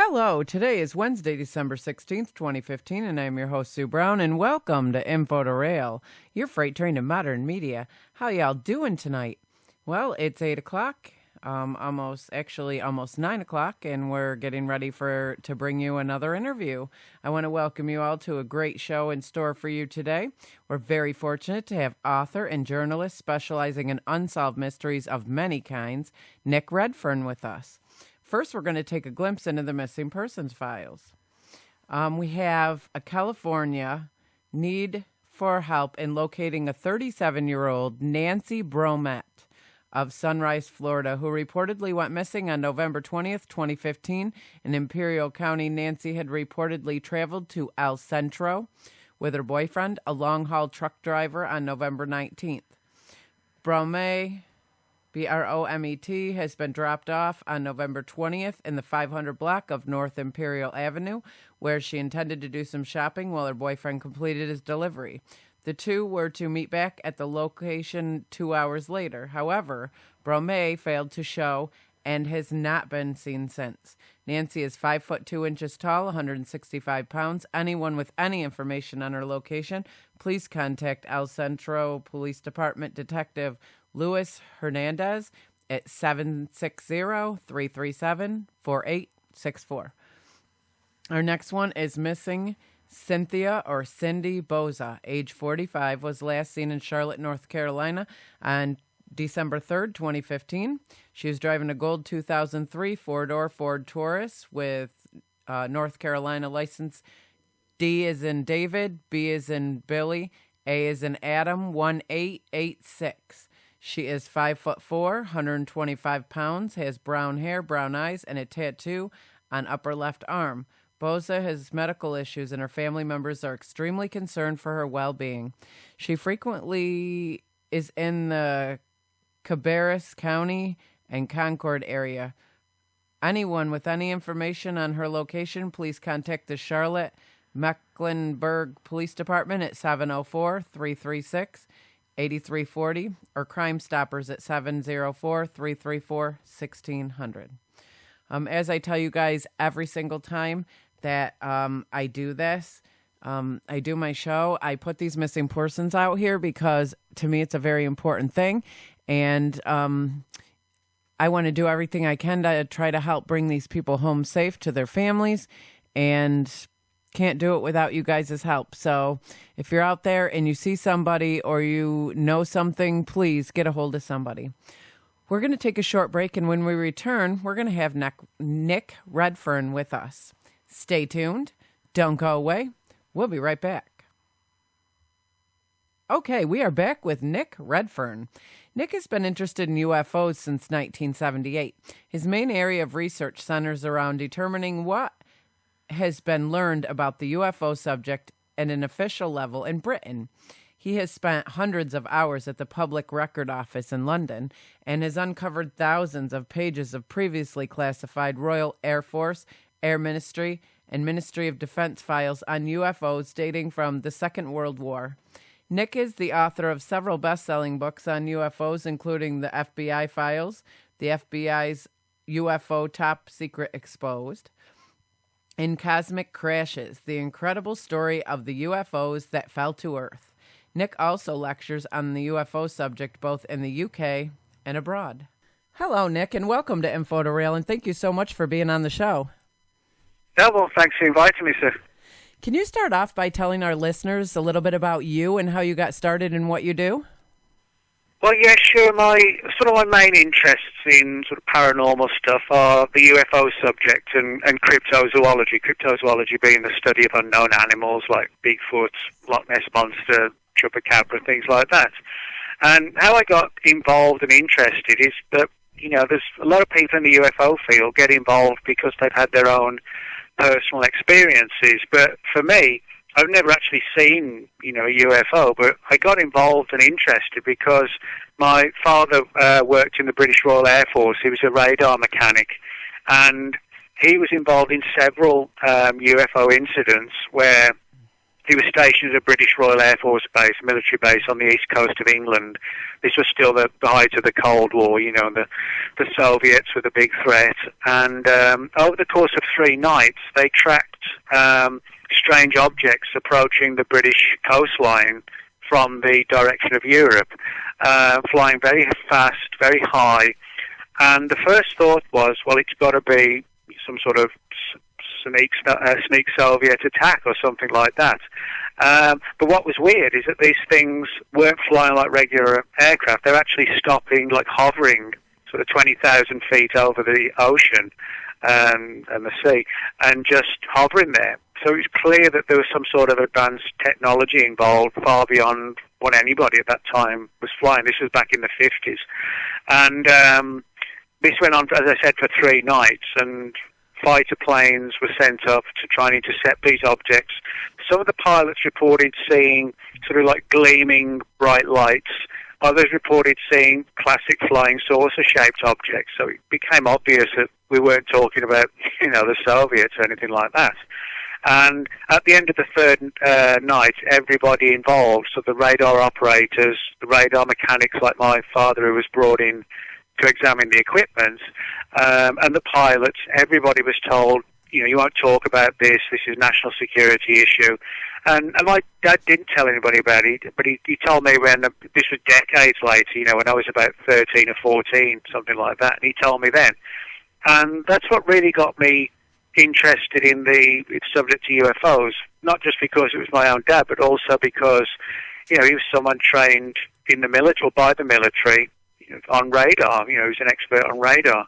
Hello, today is Wednesday, December 16th, 2015, and I'm your host, Sue Brown, and welcome to info2rail, your freight train of modern media. How y'all doing tonight? Well, it's 8 o'clock, almost 9 o'clock, and we're getting ready to bring you another interview. I want to welcome you all to a great show in store for you today. We're very fortunate to have author and journalist specializing in unsolved mysteries of many kinds, Nick Redfern, with us. First, we're going to take a glimpse into the missing persons files. We have a California need for help in locating a 37-year-old Nancy Bromette of Sunrise, Florida, who reportedly went missing on November 20th, 2015. In Imperial County, Nancy had reportedly traveled to El Centro with her boyfriend, a long-haul truck driver, on November 19th. Bromette, B-R-O-M-E-T, has been dropped off on November 20th in the 500 block of North Imperial Avenue, where she intended to do some shopping while her boyfriend completed his delivery. The two were to meet back at the location 2 hours later. However, Bromette failed to show and has not been seen since. Nancy is 5 foot 2 inches tall, 165 pounds. Anyone with any information on her location, please contact El Centro Police Department Detective Luis Hernandez at 760-337-4864. Our next one is missing Cynthia or Cindy Boza, age 45, was last seen in Charlotte, North Carolina on December 3rd, 2015. She was driving a gold 2003 four-door Ford Taurus with North Carolina license D as in David, B as in Billy, A as in Adam, 1886. She is 5'4", 125 pounds, has brown hair, brown eyes, and a tattoo on upper left arm. Boza has medical issues, and her family members are extremely concerned for her well-being. She frequently is in the Cabarrus County and Concord area. Anyone with any information on her location, please contact the Charlotte Mecklenburg Police Department at 704-336-8340 or Crime Stoppers at 704-334-1600. As I tell you guys every single time that I do this, I do my show, I put these missing persons out here because to me it's a very important thing, and I want to do everything I can to try to help bring these people home safe to their families, and can't do it without you guys' help. So if you're out there and you see somebody or you know something, please get a hold of somebody. We're going to take a short break, and when we return, we're going to have Nick Redfern with us. Stay tuned. Don't go away. We'll be right back. Okay, we are back with Nick Redfern. Nick has been interested in UFOs since 1978. His main area of research centers around determining what has been learned about the UFO subject at an official level in Britain. He has spent hundreds of hours at the Public Record Office in London and has uncovered thousands of pages of previously classified Royal Air Force, Air Ministry, and Ministry of Defense files on UFOs dating from the Second World War. Nick is the author of several best-selling books on UFOs, including the FBI Files, the FBI's UFO Top Secret Exposed, In Cosmic Crashes, the incredible story of the UFOs that fell to Earth. Nick also lectures on the UFO subject both in the UK and abroad. Hello, Nick, and welcome to info2rail, and thank you so much for being on the show. Yeah, well, thanks for inviting me, sir. Can you start off by telling our listeners a little bit about you and how you got started and what you do? Well, yeah, sure. My main interests in sort of paranormal stuff are the UFO subject and cryptozoology. Cryptozoology being the study of unknown animals like Bigfoot, Loch Ness Monster, Chupacabra, things like that. And how I got involved and interested is that, there's a lot of people in the UFO field get involved because they've had their own personal experiences. But for me, I've never actually seen, a UFO, but I got involved and interested because my father worked in the British Royal Air Force. He was a radar mechanic, and he was involved in several UFO incidents where He was stationed at a British Royal Air Force base, military base on the east coast of England. This was still the height of the Cold War, you know, and the Soviets were the big threat. And over the course of 3 nights, they tracked strange objects approaching the British coastline from the direction of Europe, flying very fast, very high. And the first thought was, well, it's got to be some sort of sneak Soviet attack or something like that. But what was weird is that these things weren't flying like regular aircraft. They're actually stopping, like hovering, sort of 20,000 feet over the ocean and the sea, and just hovering there. So it was clear that there was some sort of advanced technology involved, far beyond what anybody at that time was flying. This was back in the 50s. And this went on, as I said, for 3 nights, and fighter planes were sent up to try and intercept these objects. Some of the pilots reported seeing sort of like gleaming bright lights. Others reported seeing classic flying saucer-shaped objects. So it became obvious that we weren't talking about, you know, the Soviets or anything like that. And at the end of the 3rd night, everybody involved, so the radar operators, the radar mechanics like my father who was brought in to examine the equipment, and the pilots, everybody was told, you know, you won't talk about this is a national security issue. And my dad didn't tell anybody about it, but he told me when, this was decades later, you know, when I was about 13 or 14, something like that, and he told me then. And that's what really got me interested in the subject to UFOs, not just because it was my own dad, but also because, you know, he was someone trained in the military, or by the military, you know, on radar. You know, he was an expert on radar.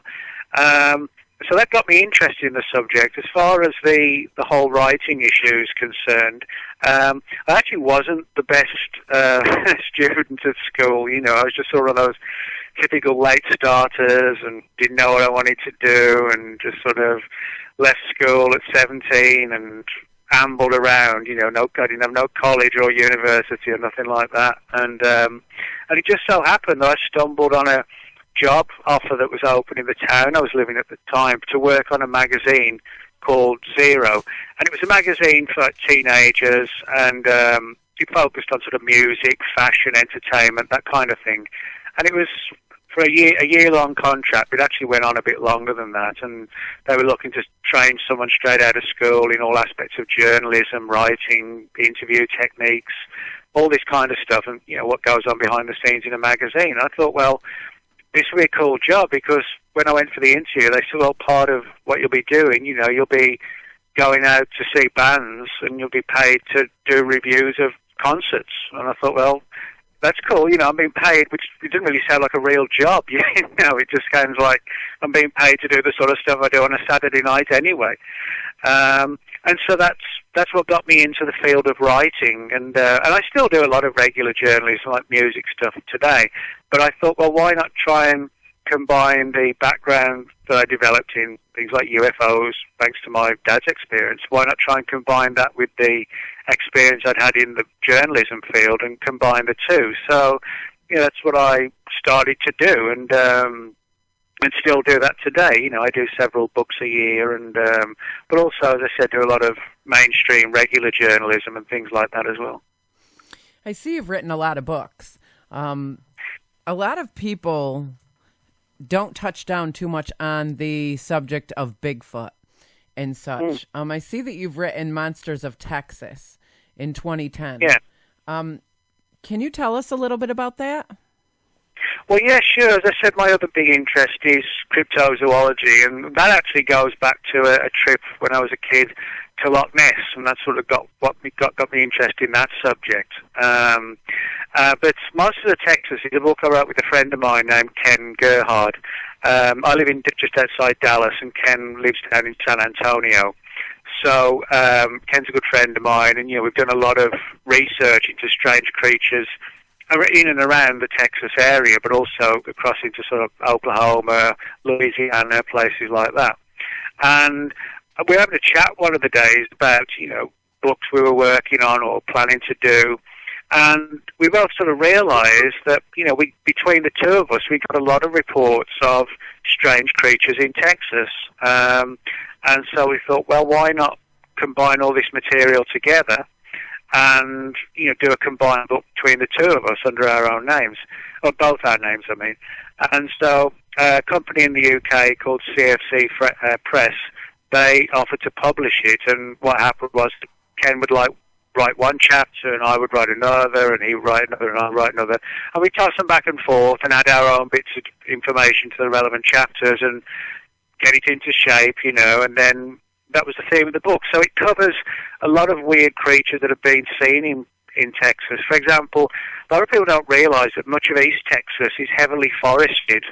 So that got me interested in the subject. As far as the whole writing issue is concerned, I actually wasn't the best student at school. You know, I was just sort of those typical late starters and didn't know what I wanted to do, and just sort of left school at 17 and ambled around. You know, I didn't have no college or university or nothing like that. And it just so happened that I stumbled on a job offer that was open in the town I was living at the time to work on a magazine called Zero. And it was a magazine for like, teenagers, and it focused on sort of music, fashion, entertainment, that kind of thing. And it was for a year-long contract. It actually went on a bit longer than that, and they were looking to train someone straight out of school in all aspects of journalism, writing, interview techniques, all this kind of stuff, and, you know, what goes on behind the scenes in a magazine. And I thought, well, this would be a cool job, because when I went for the interview, they said, well, part of what you'll be doing, you know, you'll be going out to see bands and you'll be paid to do reviews of concerts. And I thought, well, that's cool, you know, I'm being paid, which it didn't really sound like a real job, you know, it just sounds like I'm being paid to do the sort of stuff I do on a Saturday night anyway. And so that's what got me into the field of writing, and I still do a lot of regular journalism, like music stuff today, but I thought, well, why not try and combine the background that I developed in things like UFOs, thanks to my dad's experience. Why not try and combine that with the experience I'd had in the journalism field and combine the two? So, you know, that's what I started to do, and still do that today. You know, I do several books a year, and but also, as I said, do a lot of mainstream regular journalism and things like that as well. I see you've written a lot of books. A lot of people don't touch down too much on the subject of Bigfoot and such. I see that you've written Monsters of Texas in 2010. Yeah. Can you tell us a little bit about that? Well, yeah, sure. As I said, my other big interest is cryptozoology, and that actually goes back to a trip when I was a kid to Loch Ness, and that sort of got me interested in that subject. But Monsters of Texas is a book I wrote with a friend of mine named Ken Gerhard. I live just outside Dallas, and Ken lives down in San Antonio. So Ken's a good friend of mine, and, you know, we've done a lot of research into strange creatures in and around the Texas area, but also across into sort of Oklahoma, Louisiana, places like that. And we were having a chat one of the days about, you know, books we were working on or planning to do, and we both sort of realized that, you know, between the two of us, we got a lot of reports of strange creatures in Texas. And so we thought, well, why not combine all this material together and do a combined book between the two of us under our own names, or both our names, I mean. And so a company in the UK called CFC Press, they offered to publish it, and what happened was Ken would write one chapter, and I would write another, and he would write another, and I would write another, and we toss them back and forth and add our own bits of information to the relevant chapters and get it into shape, and then that was the theme of the book. So it covers a lot of weird creatures that have been seen in Texas. For example, a lot of people don't realize that much of East Texas is heavily forested,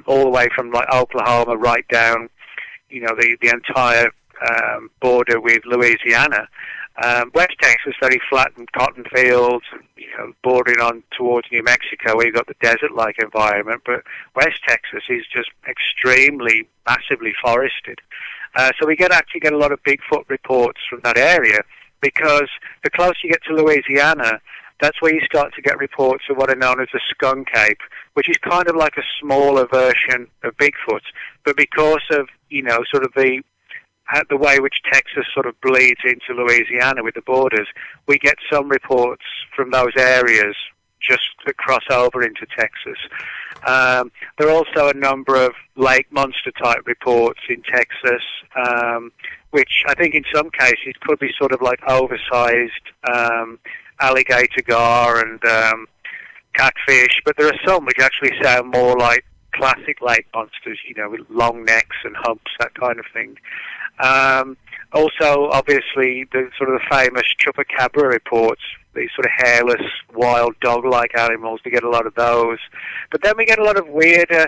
all the way from like Oklahoma right down, the entire border with Louisiana. West Texas, very flat and cotton fields, bordering on towards New Mexico, where you've got the desert-like environment. But West Texas is just extremely, massively forested. So we actually get a lot of Bigfoot reports from that area, because the closer you get to Louisiana, that's where you start to get reports of what are known as the skunk ape, which is kind of like a smaller version of Bigfoot. But because of, sort of the way which Texas sort of bleeds into Louisiana with the borders, we get some reports from those areas just that cross over into Texas. There are also a number of lake monster type reports in Texas, which I think in some cases could be sort of like oversized alligator gar and catfish, but there are some which actually sound more like classic lake monsters, with long necks and humps, that kind of thing. Also, obviously, the sort of the famous chupacabra reports, these sort of hairless, wild dog-like animals. We get a lot of those. But then we get a lot of weirder,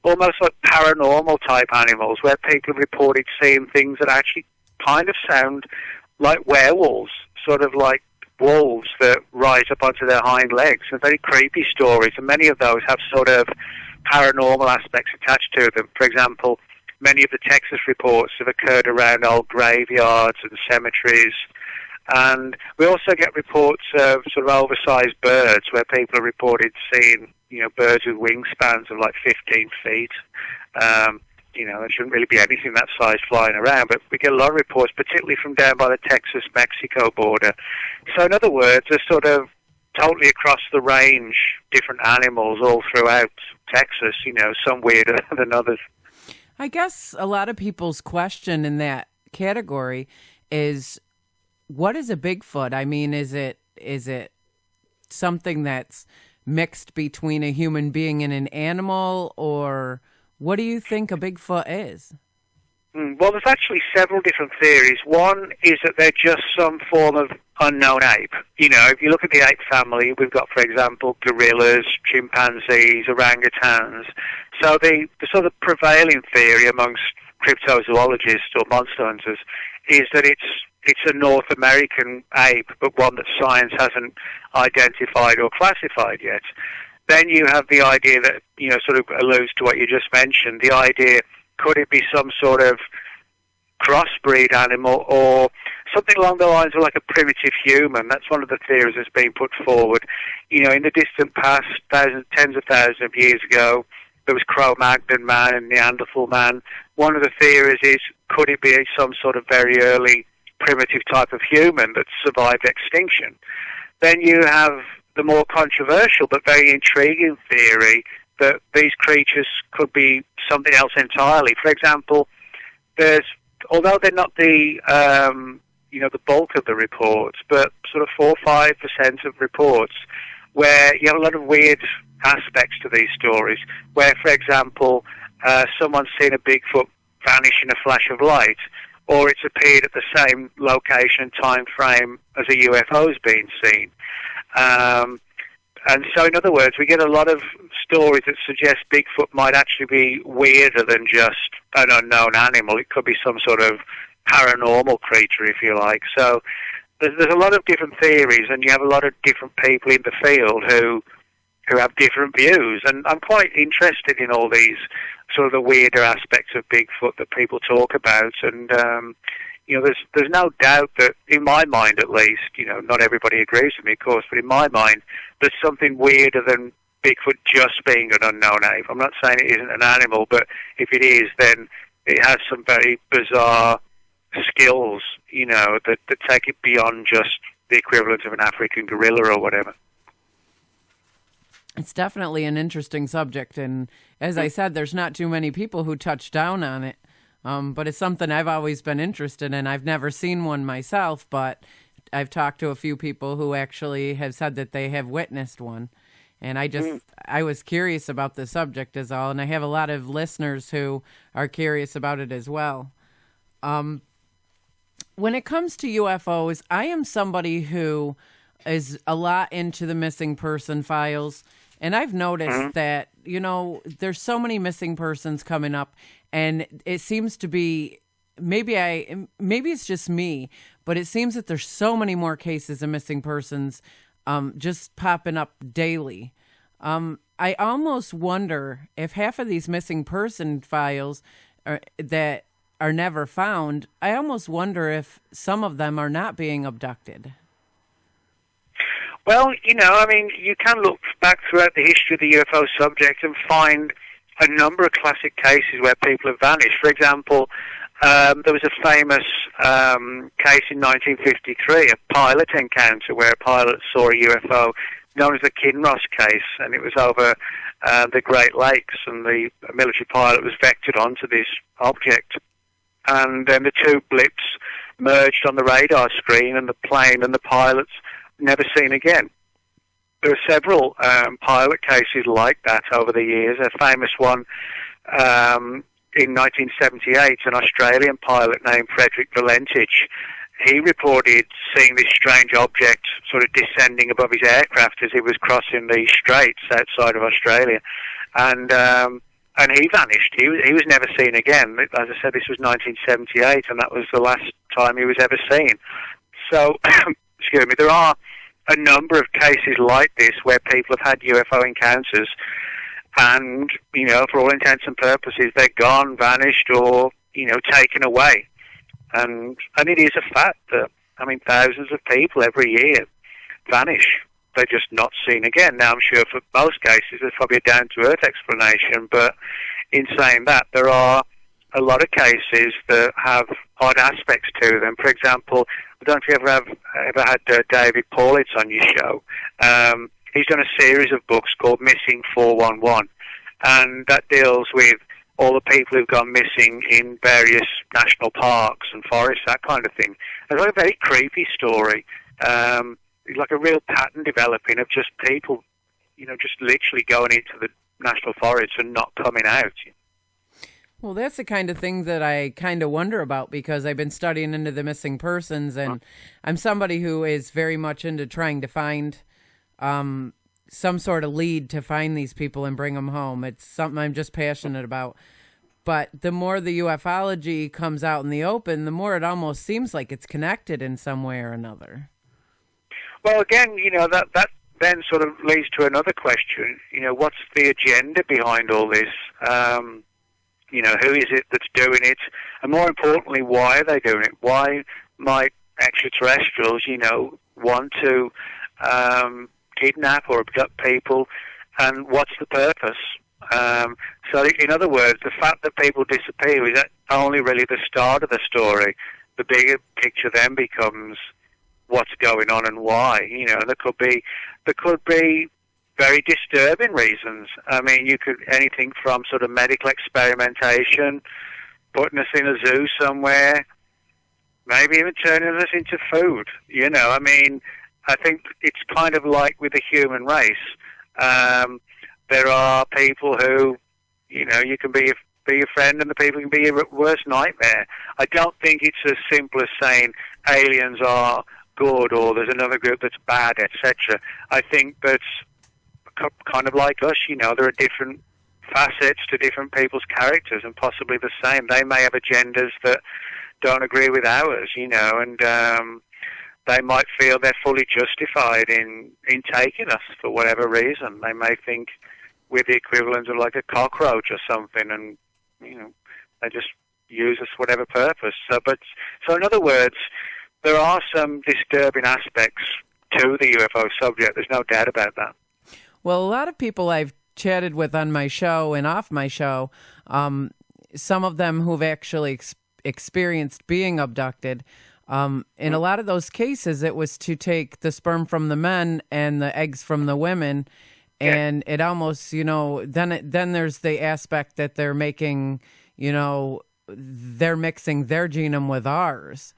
almost like paranormal type animals, where people have reported seeing things that actually kind of sound like werewolves, sort of like wolves that rise up onto their hind legs, and very creepy stories. And many of those have sort of paranormal aspects attached to them. For example, many of the Texas reports have occurred around old graveyards and cemeteries. And we also get reports of sort of oversized birds, where people have reported seeing, birds with wingspans of like 15 feet. There shouldn't really be anything that size flying around, but we get a lot of reports, particularly from down by the Texas-Mexico border. So in other words, there's sort of totally across the range different animals all throughout Texas, some weirder than others. I guess a lot of people's question in that category is, what is a Bigfoot? I mean, is it something that's mixed between a human being and an animal, or what do you think a Bigfoot is? Well, there's actually several different theories. One is that they're just some form of unknown ape. If you look at the ape family, we've got, for example, gorillas, chimpanzees, orangutans. So the sort of prevailing theory amongst cryptozoologists or monster hunters is that it's a North American ape, but one that science hasn't identified or classified yet. Then you have the idea that, sort of alludes to what you just mentioned, the idea, could it be some sort of crossbreed animal or something along the lines of like a primitive human? That's one of the theories that's been put forward. In the distant past, tens of thousands of years ago, there was Cro-Magnon man and Neanderthal man. One of the theories is, could it be some sort of very early primitive type of human that survived extinction? Then you have the more controversial but very intriguing theory that these creatures could be something else entirely. For example, although they're not the bulk of the reports, but sort of 4 or 5% of reports where you have a lot of weird aspects to these stories, where, for example, someone's seen a Bigfoot vanish in a flash of light, or it's appeared at the same location and time frame as a UFO's been seen. And so, in other words, we get a lot of stories that suggest Bigfoot might actually be weirder than just an unknown animal. It could be some sort of paranormal creature, if you like. So there's a lot of different theories, and you have a lot of different people in the field who have different views. And I'm quite interested in all these sort of the weirder aspects of Bigfoot that people talk about. And there's no doubt that, in my mind at least, not everybody agrees with me, of course, but in my mind, there's something weirder than Bigfoot just being an unknown ape. I'm not saying it isn't an animal, but if it is, then it has some very bizarre skills, that take it beyond just the equivalent of an African gorilla or whatever. It's definitely an interesting subject, and as I said, there's not too many people who touch down on it, but it's something I've always been interested in. I've never seen one myself, but I've talked to a few people who actually have said that they have witnessed one, and I was curious about the subject is all, and I have a lot of listeners who are curious about it as well. When it comes to UFOs, I am somebody who is a lot into the missing person files. And I've noticed that, there's so many missing persons coming up, and it seems to be, maybe it's just me, but it seems that there's so many more cases of missing persons just popping up daily. I almost wonder if half of these missing person files that are never found, I almost wonder if some of them are not being abducted. Well, you can look back throughout the history of the UFO subject and find a number of classic cases where people have vanished. For example, there was a famous case in 1953, a pilot encounter where a pilot saw a UFO known as the Kinross case, and it was over the Great Lakes, and the military pilot was vectored onto this object. And then the two blips merged on the radar screen, and the plane and the pilots never seen again. There are several pilot cases like that over the years. A famous one in 1978, an Australian pilot named Frederick Valentich, he reported seeing this strange object sort of descending above his aircraft as he was crossing the straits outside of Australia. And he vanished. He was never seen again. As I said, this was 1978, and that was the last time he was ever seen. So, excuse me, there are a number of cases like this where people have had UFO encounters, and, for all intents and purposes, they're gone, vanished, or, taken away. And it is a fact that, thousands of people every year vanish. They're just not seen again. Now, I'm sure for most cases there's probably a down-to-earth explanation, but in saying that, there are a lot of cases that have odd aspects to them. For example, I don't know if you ever had David Paulitz on your show. He's done a series of books called Missing 411, and that deals with all the people who've gone missing in various national parks and forests, that kind of thing. It's like a very creepy story. Like a real pattern developing of just people, just literally going into the national forests and not coming out. Well, that's the kind of thing that I kind of wonder about, because I've been studying into the missing persons, and I'm somebody who is very much into trying to find some sort of lead to find these people and bring them home. It's something I'm just passionate about. But the more the ufology comes out in the open, the more it almost seems like it's connected in some way or another. Well, again, that then sort of leads to another question. What's the agenda behind all this? Who is it that's doing it? And more importantly, why are they doing it? Why might extraterrestrials, want to kidnap or abduct people? And what's the purpose? So, in other words, the fact that people disappear is only really the start of the story. The bigger picture then becomes what's going on and why. There could be very disturbing reasons. Anything from sort of medical experimentation, putting us in a zoo somewhere, maybe even turning us into food. I think it's kind of like with the human race. There are people who, you can be your friend, and the people can be your worst nightmare. I don't think it's as simple as saying aliens are good or there's another group that's bad, etc. I think that's kind of like us, there are different facets to different people's characters, and possibly the same. They may have agendas that don't agree with ours, and they might feel they're fully justified in taking us for whatever reason. They may think we're the equivalent of like a cockroach or something, and they just use us for whatever purpose. So in other words, there are some disturbing aspects to the UFO subject. There's no doubt about that. Well, a lot of people I've chatted with on my show and off my show, some of them who've actually experienced being abducted, In a lot of those cases, it was to take the sperm from the men and the eggs from the women. And it almost, then there's the aspect that they're making, they're mixing their genome with ours.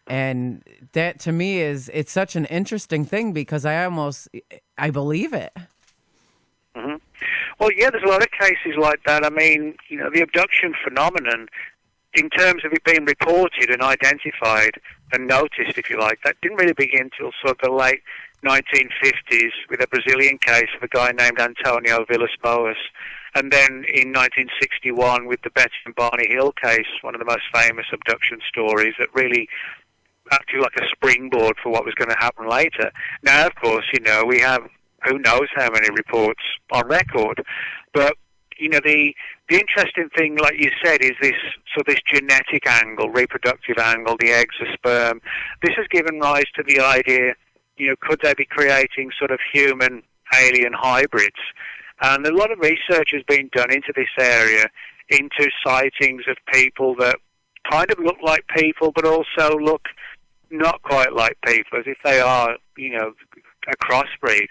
And that to me it's such an interesting thing because I believe it. Mm-hmm. Well, yeah, there's a lot of cases like that. I mean, the abduction phenomenon, in terms of it being reported and identified and noticed, if you like, that didn't really begin till sort of the late 1950s with a Brazilian case of a guy named Antonio Villas-Boas. And then in 1961 with the Betty and Barney Hill case, one of the most famous abduction stories that really acted like a springboard for what was going to happen later. Now, of course, we have who knows how many reports on record. But, the interesting thing, like you said, is this genetic angle, reproductive angle, the eggs, the sperm. This has given rise to the idea, could they be creating sort of human-alien hybrids? And a lot of research has been done into this area, into sightings of people that kind of look like people, but also look not quite like people, as if they are, a crossbreed.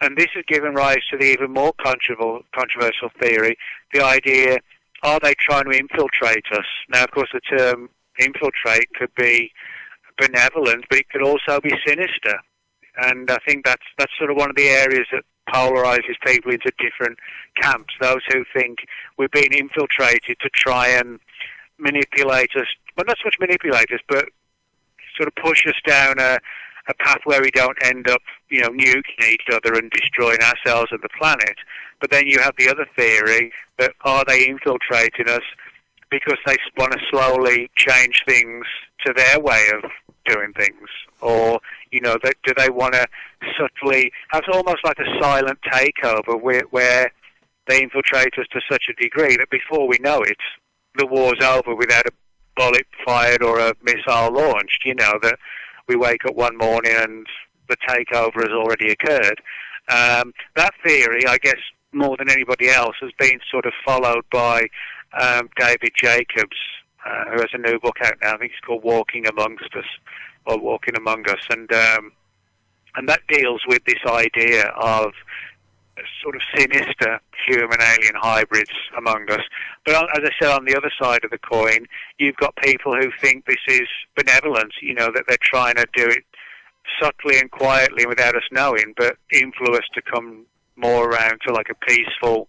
And this has given rise to the even more controversial theory, the idea, are they trying to infiltrate us? Now, of course, the term infiltrate could be benevolent, but it could also be sinister. And I think that's sort of one of the areas that polarizes people into different camps. Those who think we're being infiltrated to try and manipulate us, well, not so much manipulate us, but sort of push us down a path where we don't end up, nuking each other and destroying ourselves and the planet. But then you have the other theory that are they infiltrating us because they want to slowly change things to their way of doing things? Or, do they want to subtly, have almost like a silent takeover where they infiltrate us to such a degree that before we know it, the war's over without a bullet fired or a missile launched, that we wake up one morning and the takeover has already occurred. That theory, I guess, more than anybody else, has been sort of followed by David Jacobs, who has a new book out now. I think it's called Walking Amongst Us, or Walking Among Us, and that deals with this idea of sort of sinister human-alien hybrids among us. But as I said, on the other side of the coin, you've got people who think this is benevolence, that they're trying to do it subtly and quietly without us knowing, but influence us to come more around to like a peaceful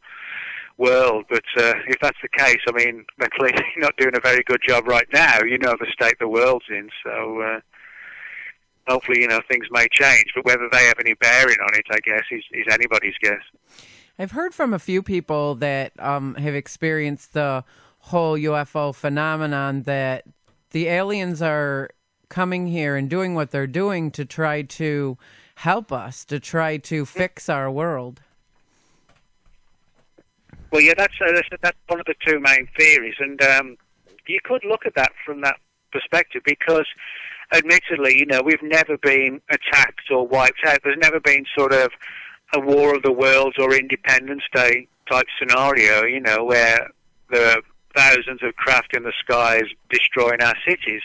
world. But if that's the case, I mean, they're clearly not doing a very good job right now, the state the world's in. So hopefully, things may change. But whether they have any bearing on it, I guess, is anybody's guess. I've heard from a few people that have experienced the whole UFO phenomenon that the aliens are coming here and doing what they're doing to try to help us, to try to fix our world. Well, yeah, that's one of the two main theories, and you could look at that from that perspective because, admittedly, we've never been attacked or wiped out. There's never been sort of a War of the Worlds or Independence Day type scenario, where there are thousands of craft in the skies destroying our cities.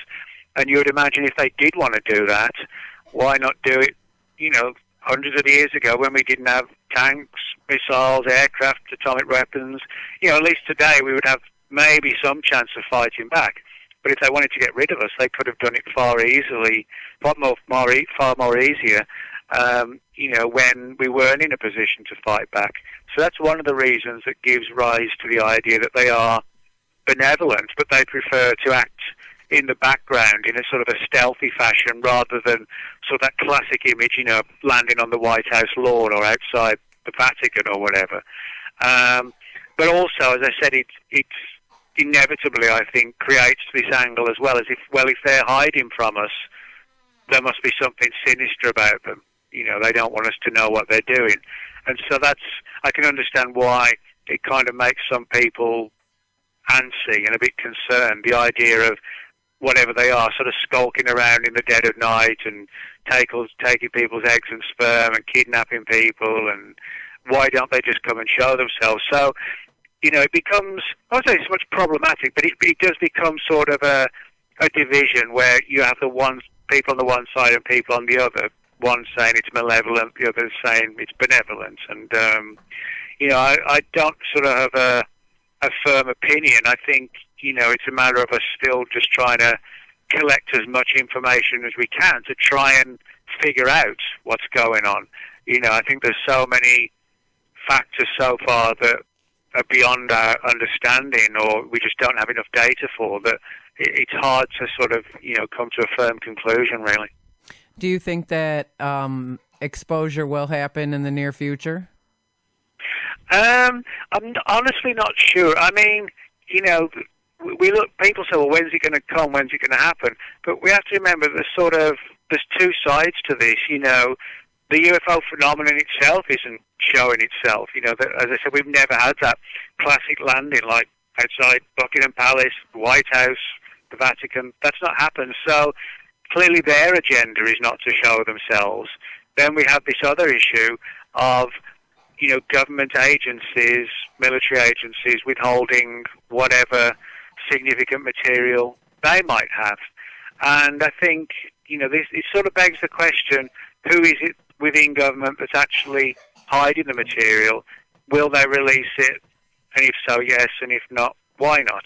And you would imagine if they did want to do that, why not do it, hundreds of years ago when we didn't have tanks, missiles, aircraft, atomic weapons. At least today we would have maybe some chance of fighting back. But if they wanted to get rid of us, they could have done it far more easier, when we weren't in a position to fight back. So that's one of the reasons that gives rise to the idea that they are benevolent, but they prefer to act in the background in a sort of a stealthy fashion rather than sort of that classic image, landing on the White House lawn or outside the Vatican or whatever. But also, as I said, it's inevitably, I think, creates this angle as well, as if they're hiding from us, there must be something sinister about them. They don't want us to know what they're doing. And so I can understand why it kind of makes some people antsy and a bit concerned, the idea of whatever they are, sort of skulking around in the dead of night and taking people's eggs and sperm and kidnapping people, and why don't they just come and show themselves? So, it becomes, I won't say it's much problematic, but it does become sort of a division where you have the ones people on the one side and people on the other. One saying it's malevolent, the other saying it's benevolent. And, I don't sort of have a firm opinion. I think, it's a matter of us still just trying to collect as much information as we can to try and figure out what's going on. I think there's so many factors so far that are beyond our understanding, or we just don't have enough data for, that it's hard to sort of, come to a firm conclusion, really. Do you think that exposure will happen in the near future? I'm honestly not sure. I mean, we look. People say, "Well, when's it going to come? When's it going to happen?" But we have to remember there's two sides to this. The UFO phenomenon itself isn't showing itself. As I said, we've never had that classic landing like outside Buckingham Palace, the White House, the Vatican. That's not happened. So clearly, their agenda is not to show themselves. Then we have this other issue of government agencies, military agencies, withholding whatever significant material they might have. And I think, it sort of begs the question, who is it within government that's actually hiding the material? Will they release it? And if so, yes. And if not, why not?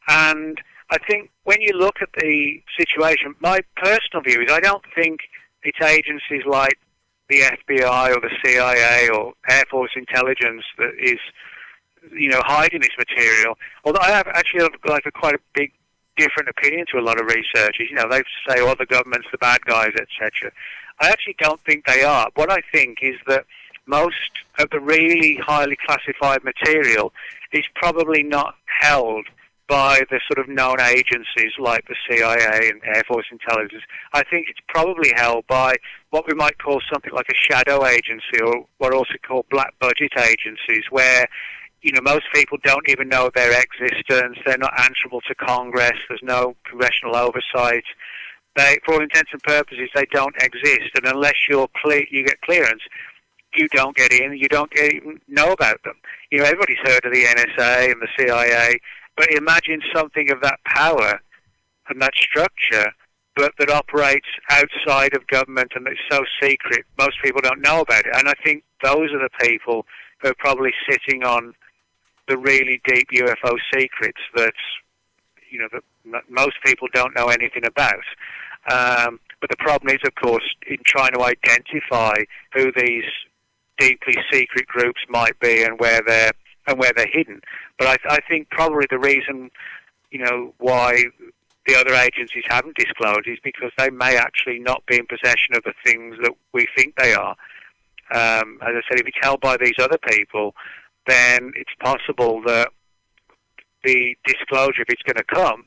And I think when you look at the situation, my personal view is I don't think it's agencies like the FBI or the CIA or Air Force intelligence that is, hiding this material. Although I have actually quite a big different opinion to a lot of researchers. They say, oh, the government's the bad guys, etc. I actually don't think they are. What I think is that most of the really highly classified material is probably not held by the sort of known agencies like the CIA and Air Force intelligence. I think it's probably held by what we might call something like a shadow agency, or what are also called black budget agencies, where most people don't even know their existence. They're not answerable to Congress. There's no congressional oversight. For all intents and purposes, they don't exist. And unless you get clearance, you don't get in. You don't even know about them. Everybody's heard of the NSA and the CIA, but imagine something of that power and that structure, but that operates outside of government and it's so secret, most people don't know about it. And I think those are the people who are probably sitting on the really deep UFO secrets that most people don't know anything about. But the problem is, of course, in trying to identify who these deeply secret groups might be and where they're hidden. But I think probably the reason, why the other agencies haven't disclosed is because they may actually not be in possession of the things that we think they are. As I said, if it's held by these other people, then it's possible that the disclosure, if it's going to come,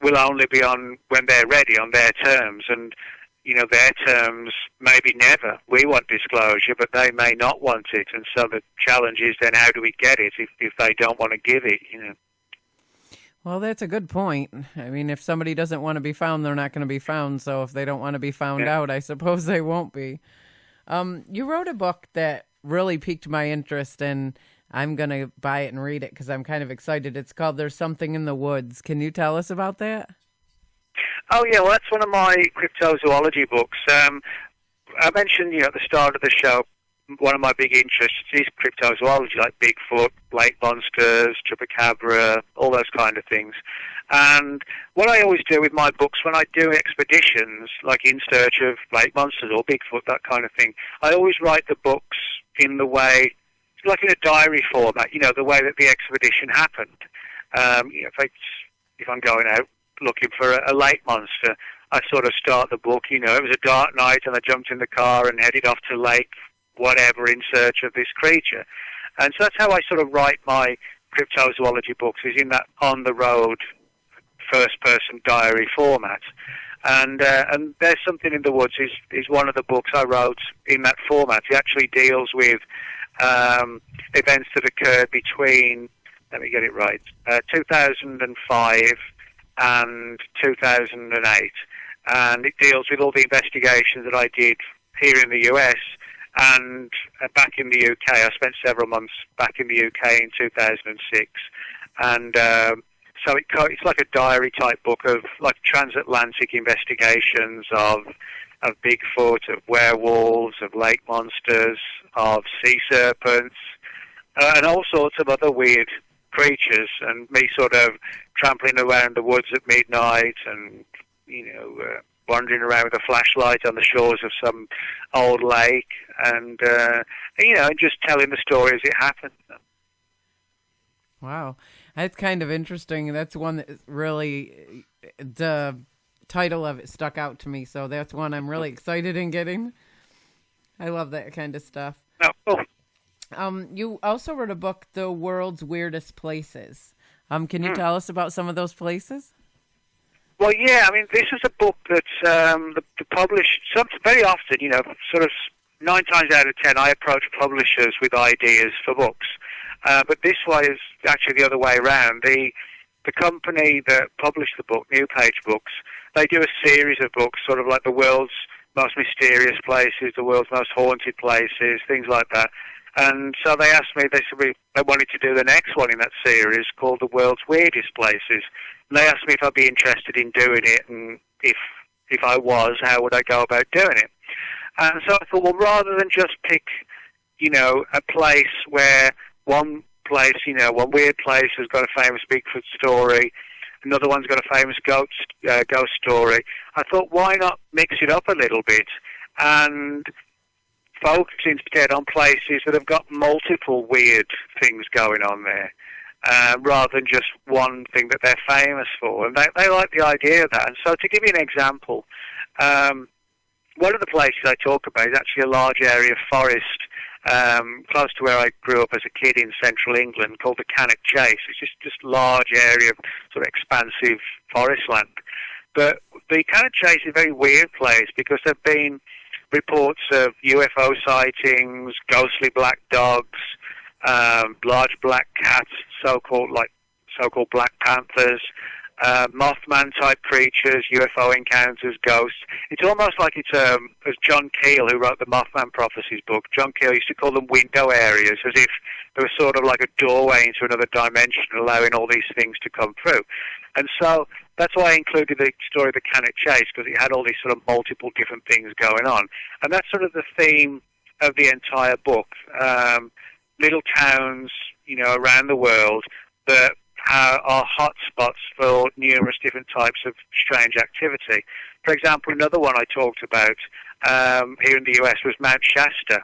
will only be on when they're ready, on their terms. And, their terms maybe never. We want disclosure, but they may not want it. And so the challenge is then how do we get it if they don't want to give it, Well, that's a good point. I mean, if somebody doesn't want to be found, they're not going to be found. So if they don't want to be found out, I suppose they won't be. You wrote a book that really piqued my interest, and I'm going to buy it and read it because I'm kind of excited. It's called There's Something in the Woods. Can you tell us about that? Oh, yeah, well, that's one of my cryptozoology books. I mentioned, at the start of the show, one of my big interests is cryptozoology, like Bigfoot, lake monsters, chupacabra, all those kind of things. And what I always do with my books when I do expeditions, like in search of lake monsters or Bigfoot, that kind of thing, I always write the books in the way, like in a diary format, the way that the expedition happened. If I'm going out looking for a lake monster, I sort of start the book, it was a dark night and I jumped in the car and headed off to lake whatever in search of this creature. And so that's how I sort of write my cryptozoology books, is in that on-the-road, first-person diary format. And There's Something in the Woods is one of the books I wrote in that format. It actually deals with events that occurred between, let me get it right, 2005 and 2008. And it deals with all the investigations that I did here in the US and back in the UK. I spent several months back in the UK in 2006. And So it's like a diary type book of like transatlantic investigations of Bigfoot, of werewolves, of lake monsters, of sea serpents, and all sorts of other weird creatures, and me sort of trampling around the woods at midnight and, wandering around with a flashlight on the shores of some old lake and just telling the story as it happened. Wow. That's kind of interesting. That's one that really, the title of it stuck out to me, so that's one I'm really excited in getting. I love that kind of stuff. Oh, cool. You also wrote a book, The World's Weirdest Places. Can you tell us about some of those places? Well, yeah, I mean, this is a book that the published, very often, sort of 9 times out of 10, I approach publishers with ideas for books. But this one is actually the other way around. The company that published the book, New Page Books, they do a series of books, sort of like the world's most mysterious places, the world's most haunted places, things like that. And so they asked me, they wanted to do the next one in that series called The World's Weirdest Places. And they asked me if I'd be interested in doing it, and if I was, how would I go about doing it? And so I thought, well, rather than just pick, a place where one weird place has got a famous Bigfoot story, another one's got a famous ghost story, I thought, why not mix it up a little bit and focus instead on places that have got multiple weird things going on there, rather than just one thing that they're famous for. And they like the idea of that. And so to give you an example, one of the places I talk about is actually a large area of forest close to where I grew up as a kid in central England, called the Cannock Chase. It's just large area of sort of expansive forest land. But the Cannock Chase is a very weird place because there have been reports of UFO sightings, ghostly black dogs, large black cats, so-called black panthers, Mothman-type creatures, UFO encounters, ghosts. It's almost like it's as John Keel, who wrote the Mothman Prophecies book, John Keel used to call them window areas, as if they were sort of like a doorway into another dimension, allowing all these things to come through. And so that's why I included the story of the Cannock Chase, because it had all these sort of multiple different things going on. And that's sort of the theme of the entire book. Little towns, around the world that are hotspots for numerous different types of strange activity. For example, another one I talked about here in the US was Mount Shasta.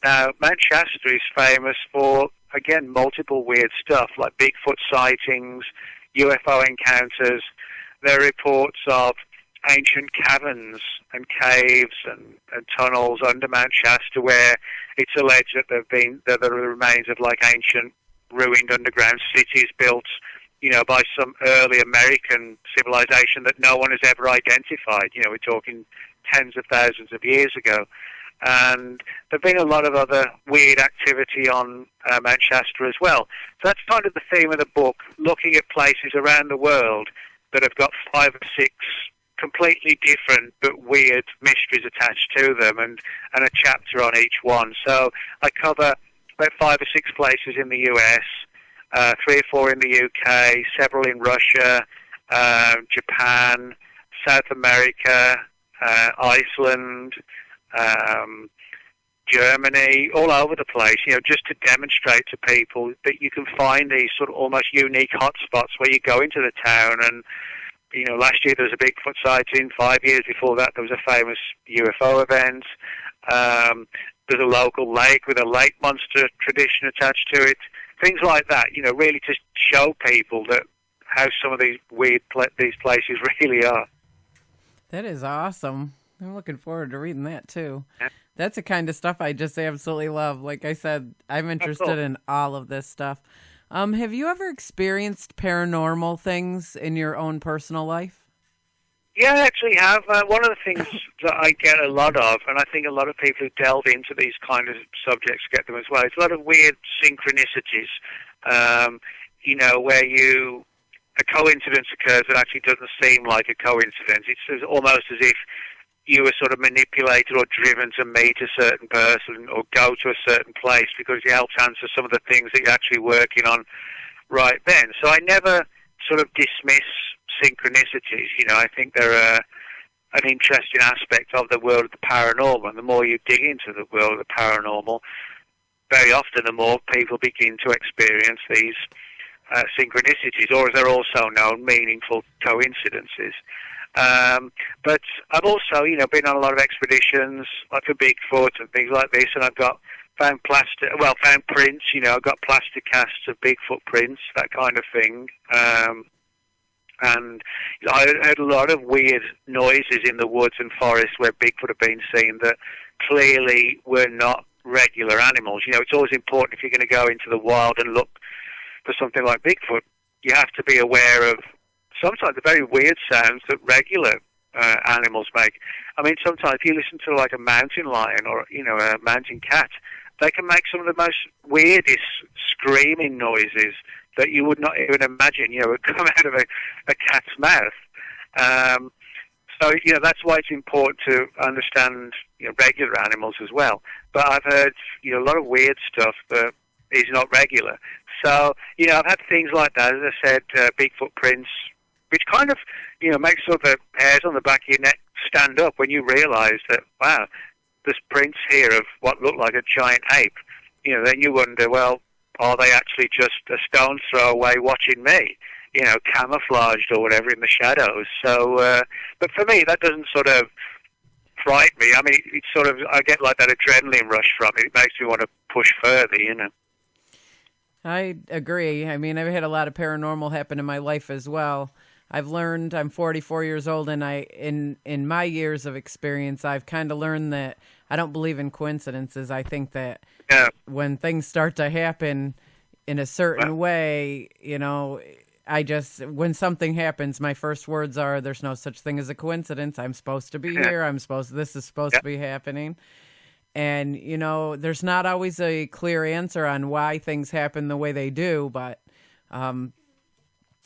Now, Mount Shasta is famous for, again, multiple weird stuff, like Bigfoot sightings, UFO encounters. There are reports of ancient caverns and caves and tunnels under Mount Shasta where it's alleged that there are the remains of like ancient ruined underground cities built, by some early American civilization that no one has ever identified. We're talking tens of thousands of years ago. And there have been a lot of other weird activity on Mount Shasta as well. So that's kind of the theme of the book, looking at places around the world that have got 5 or 6 completely different but weird mysteries attached to them, and a chapter on each one. So I cover about 5 or 6 places in the US, 3 or 4 in the UK, several in Russia, Japan, South America, Iceland, Germany, all over the place, just to demonstrate to people that you can find these sort of almost unique hotspots where you go into the town. And last year there was a Bigfoot sighting. 5 years before that there was a famous UFO event. There's a local lake with a lake monster tradition attached to it. Things like that, really to show people that how some of these weird these places really are. That is awesome. I'm looking forward to reading that too. Yeah. That's the kind of stuff I just absolutely love. Like I said, I'm interested in all of this stuff. Have you ever experienced paranormal things in your own personal life? Yeah, I actually have. One of the things that I get a lot of, and I think a lot of people who delve into these kind of subjects get them as well, it's a lot of weird synchronicities, where a coincidence occurs that actually doesn't seem like a coincidence. It's almost as if you were sort of manipulated or driven to meet a certain person or go to a certain place because you helped answer some of the things that you're actually working on right then. So I never sort of dismiss synchronicities. I think they're an interesting aspect of the world of the paranormal, and the more you dig into the world of the paranormal, very often the more people begin to experience these synchronicities, or as they're also known, meaningful coincidences. But I've also, been on a lot of expeditions, like for Bigfoot and things like this, and I've found prints, I've got plaster casts of Bigfoot prints, that kind of thing. And I heard a lot of weird noises in the woods and forests where Bigfoot have been seen that clearly were not regular animals. It's always important, if you're going to go into the wild and look for something like Bigfoot, you have to be aware of sometimes the very weird sounds that regular animals make. I mean, sometimes if you listen to like a mountain lion or, a mountain cat, they can make some of the most weirdest screaming noises that you would not even imagine, would come out of a cat's mouth. So, that's why it's important to understand, regular animals as well. But I've heard, a lot of weird stuff that is not regular. So, I've had things like that, as I said, Bigfoot prints, which kind of, makes sort of the hairs on the back of your neck stand up when you realise that, wow, there's prints here of what looked like a giant ape. Then you wonder, well, are they actually just a stone's throw away watching me, camouflaged or whatever in the shadows? So, but for me, that doesn't sort of frighten me. I mean, it's sort of, I get like that adrenaline rush from it. It makes me want to push further, I agree. I mean, I've had a lot of paranormal happen in my life as well. I've learned, I'm 44 years old, and in my years of experience, I've kind of learned that I don't believe in coincidences. I think that when things start to happen in a certain way, when something happens, my first words are, there's no such thing as a coincidence. I'm supposed to be here. This is supposed to be happening. And, there's not always a clear answer on why things happen the way they do, but,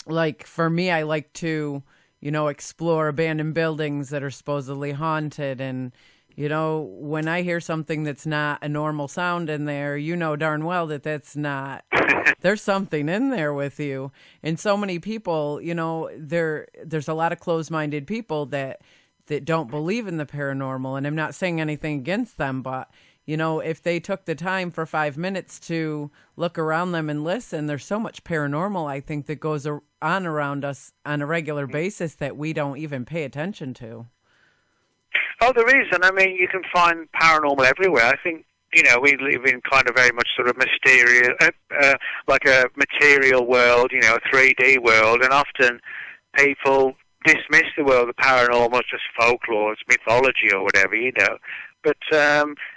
like for me, I like to, explore abandoned buildings that are supposedly haunted. And, when I hear something that's not a normal sound in there, darn well that that's not, there's something in there with you. And so many people, there's a lot of closed-minded people that don't believe in the paranormal. And I'm not saying anything against them, but, if they took the time for 5 minutes to look around them and listen, there's so much paranormal, I think, that goes on around us on a regular basis that we don't even pay attention to. Oh, there is. And I mean, you can find paranormal everywhere. I think, we live in kind of very much sort of mysterious, like a material world, a 3D world. And often people dismiss the world of paranormal as just folklore, it's mythology or whatever, But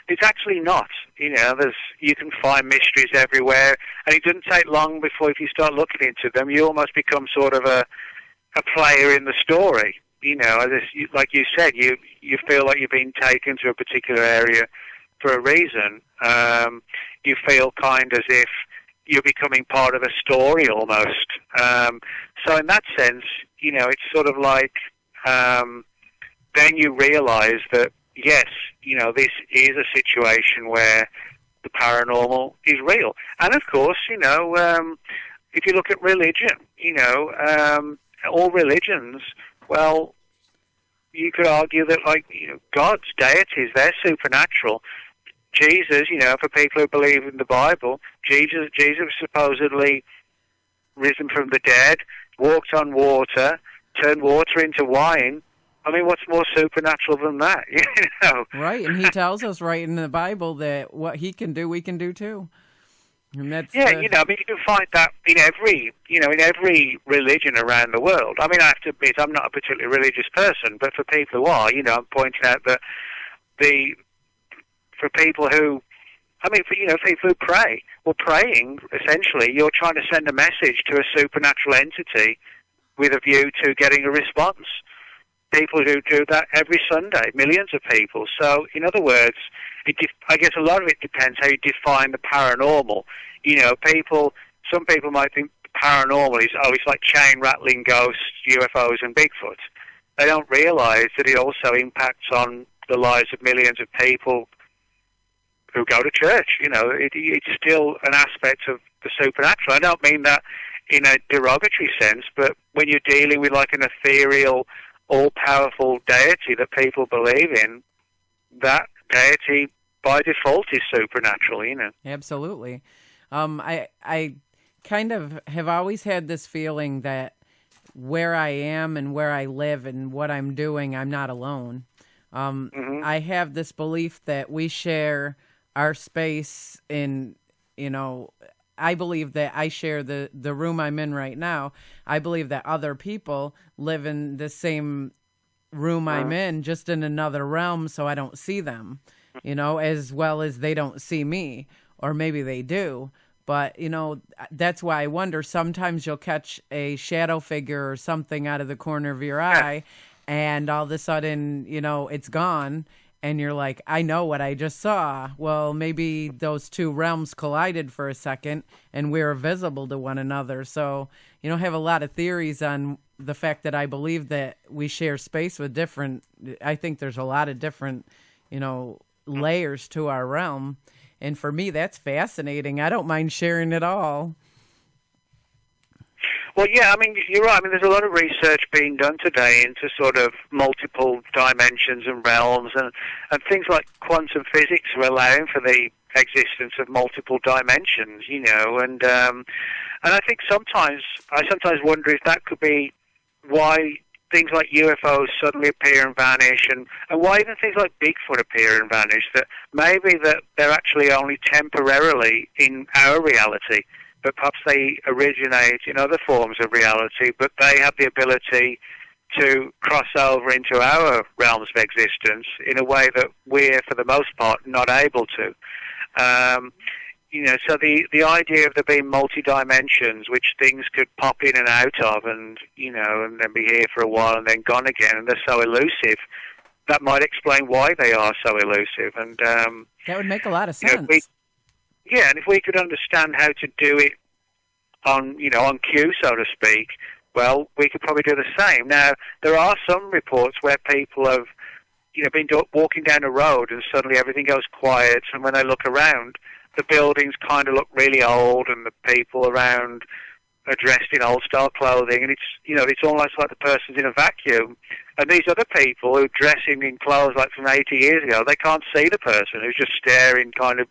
it's actually not. You can find mysteries everywhere, and it doesn't take long before, if you start looking into them, you almost become sort of a player in the story. Like you said, you feel like you're being taken to a particular area for a reason. You feel kind as if you're becoming part of a story almost. So in that sense, it's sort of like then you realise that, yes, this is a situation where the paranormal is real. And of course, if you look at religion, all religions, well, you could argue that, God's deities, they're supernatural. Jesus, for people who believe in the Bible, Jesus supposedly risen from the dead, walked on water, turned water into wine. I mean, what's more supernatural than that? Right, and he tells us right in the Bible that what he can do, we can do too. And that's you can find that in every religion around the world. I mean, I have to admit, I'm not a particularly religious person, but for people who are, I'm pointing out that for people who, people who pray, well, praying, essentially, you're trying to send a message to a supernatural entity with a view to getting a response. People who do that every Sunday, millions of people. So, in other words, I guess a lot of it depends how you define the paranormal. Some people might think paranormal is, it's like chain rattling ghosts, UFOs, and Bigfoot. They don't realise that it also impacts on the lives of millions of people who go to church. It's still an aspect of the supernatural. I don't mean that in a derogatory sense, but when you're dealing with like an ethereal, all-powerful deity that people believe in, that deity by default is supernatural, you know. Absolutely. I kind of have always had this feeling that where I am and where I live and what I'm doing, I'm not alone. I have this belief that we share our space in, you know, I believe that I share the room I'm in right now. I believe that other people live in the same room I'm in, just in another realm, so I don't see them, you know, as well as they don't see me, or maybe they do. But, you know, that's why I wonder, sometimes you'll catch a shadow figure or something out of the corner of your eye, and all of a sudden, you know, it's gone. And you're like, I know what I just saw. Well, maybe those two realms collided for a second and we're visible to one another. So, you know, I have a lot of theories on the fact that I believe that we share space with I think there's a lot of different, you know, layers to our realm. And for me, that's fascinating. I don't mind sharing it all. Well, yeah, I mean, you're right. I mean, there's a lot of research being done today into sort of multiple dimensions and realms, and things like quantum physics are allowing for the existence of multiple dimensions, you know, and I think I sometimes wonder if that could be why things like UFOs suddenly appear and vanish, and why even things like Bigfoot appear and vanish, that maybe that they're actually only temporarily in our reality, but perhaps they originate in other forms of reality, but they have the ability to cross over into our realms of existence in a way that we're, for the most part, not able to. You know, so the idea of there being multi-dimensions, which things could pop in and out of, and, you know, and then be here for a while and then gone again, and they're so elusive, that might explain why they are so elusive. And that would make a lot of sense. Yeah, and if we could understand how to do it on cue, so to speak, well, we could probably do the same. Now, there are some reports where people have, you know, been walking down a road and suddenly everything goes quiet, and when they look around, the buildings kind of look really old, and the people around are dressed in old-style clothing, and it's almost like the person's in a vacuum. And these other people who are dressing in clothes like from 80 years ago, they can't see the person who's just staring kind of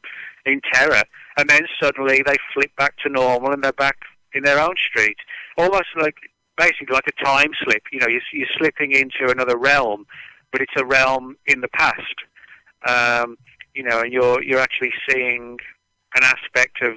in terror. And then suddenly they flip back to normal and they're back in their own street. Almost like, basically like a time slip. You know, you're slipping into another realm, but it's a realm in the past. You know, and you're actually seeing an aspect of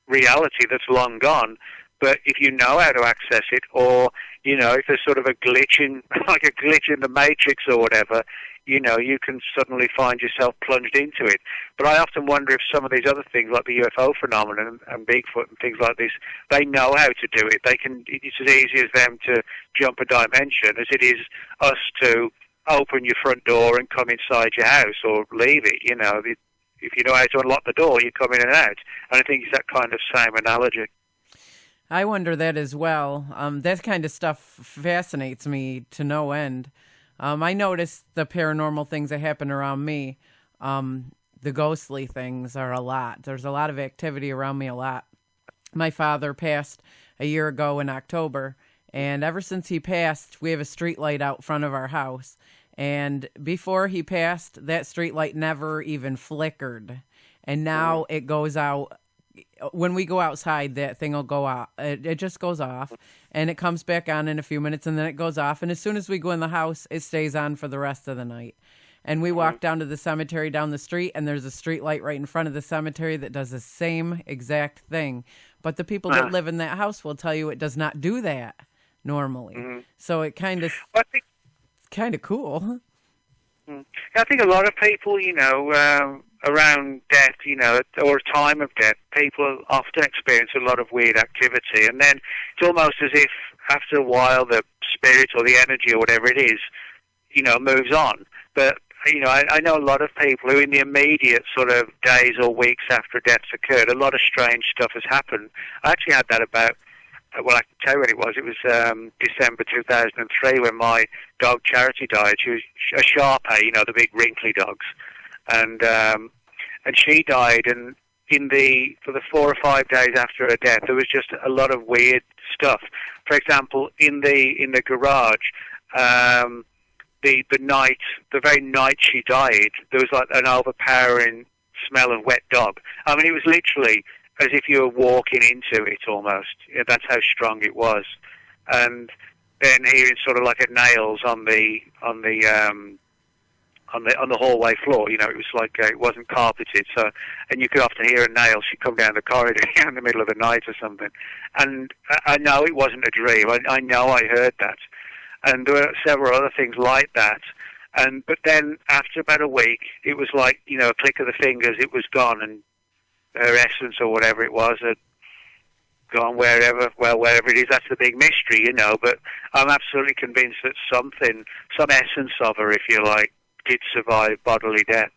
reality that's long gone. But if you know how to access it, or, you know, if there's sort of a glitch in, like a glitch in the Matrix or whatever, you know, you can suddenly find yourself plunged into it. But I often wonder if some of these other things, like the UFO phenomenon and Bigfoot and things like this, they know how to do it. It's as easy as them to jump a dimension as it is us to open your front door and come inside your house or leave it. You know, if you know how to unlock the door, you come in and out. And I think it's that kind of same analogy. I wonder that as well. That kind of stuff fascinates me to no end. I notice the paranormal things that happen around me. The ghostly things are a lot. There's a lot of activity around me a lot. My father passed a year ago in October, and ever since he passed, we have a street light out front of our house. And before he passed, that street light never even flickered. And now it goes out. When we go outside, that thing will go out. It just goes off, and it comes back on in a few minutes, and then it goes off. And as soon as we go in the house, it stays on for the rest of the night. And we walk down to the cemetery down the street, and there's a street light right in front of the cemetery that does the same exact thing. But the people that live in that house will tell you it does not do that normally. So it kind of cool. I think a lot of people, you know, around death, you know, or time of death, people often experience a lot of weird activity, and then it's almost as if after a while the spirit or the energy or whatever it is, you know, moves on. But, you know, I know a lot of people who in the immediate sort of days or weeks after death's occurred, a lot of strange stuff has happened. I actually had that about, well, I can tell you when it was. It was December 2003 when my dog Charity died. She was a Shar-Pei, you know, the big wrinkly dogs. And she died, and for the 4 or 5 days after her death, there was just a lot of weird stuff. For example, in the garage, the very night she died, there was like an overpowering smell of wet dog. I mean, it was literally as if you were walking into it almost. Yeah, that's how strong it was. And then hearing sort of like a nails on the hallway floor. You know, it was like it wasn't carpeted, so, and you could often hear a nail. She'd come down the corridor in the middle of the night or something. And I know it wasn't a dream. I know I heard that. And there were several other things like that. But then after about a week, it was like, you know, a click of the fingers, it was gone, and her essence or whatever it was had gone wherever it is. That's the big mystery, you know. But I'm absolutely convinced that some essence of her, if you like, did survive bodily death.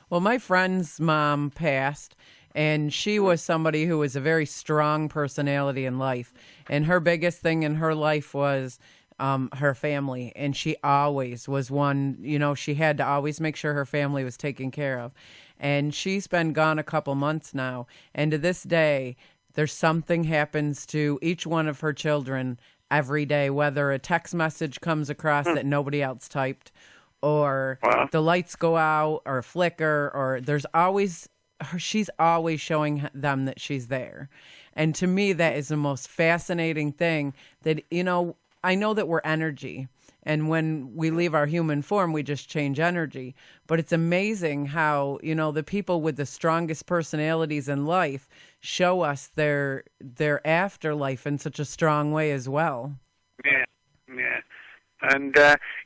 Well, my friend's mom passed, and she was somebody who was a very strong personality in life. And her biggest thing in her life was her family. And she always was one, you know, she had to always make sure her family was taken care of. And she's been gone a couple months now. And to this day, there's something happens to each one of her children every day, whether a text message comes across that nobody else typed, or the lights go out or flicker, or she's always showing them that she's there. And to me, that is the most fascinating thing, that, you know, I know that we're energy, and when we leave our human form, we just change energy. But it's amazing how, you know, the people with the strongest personalities in life show us their afterlife in such a strong way as well. Yeah. And,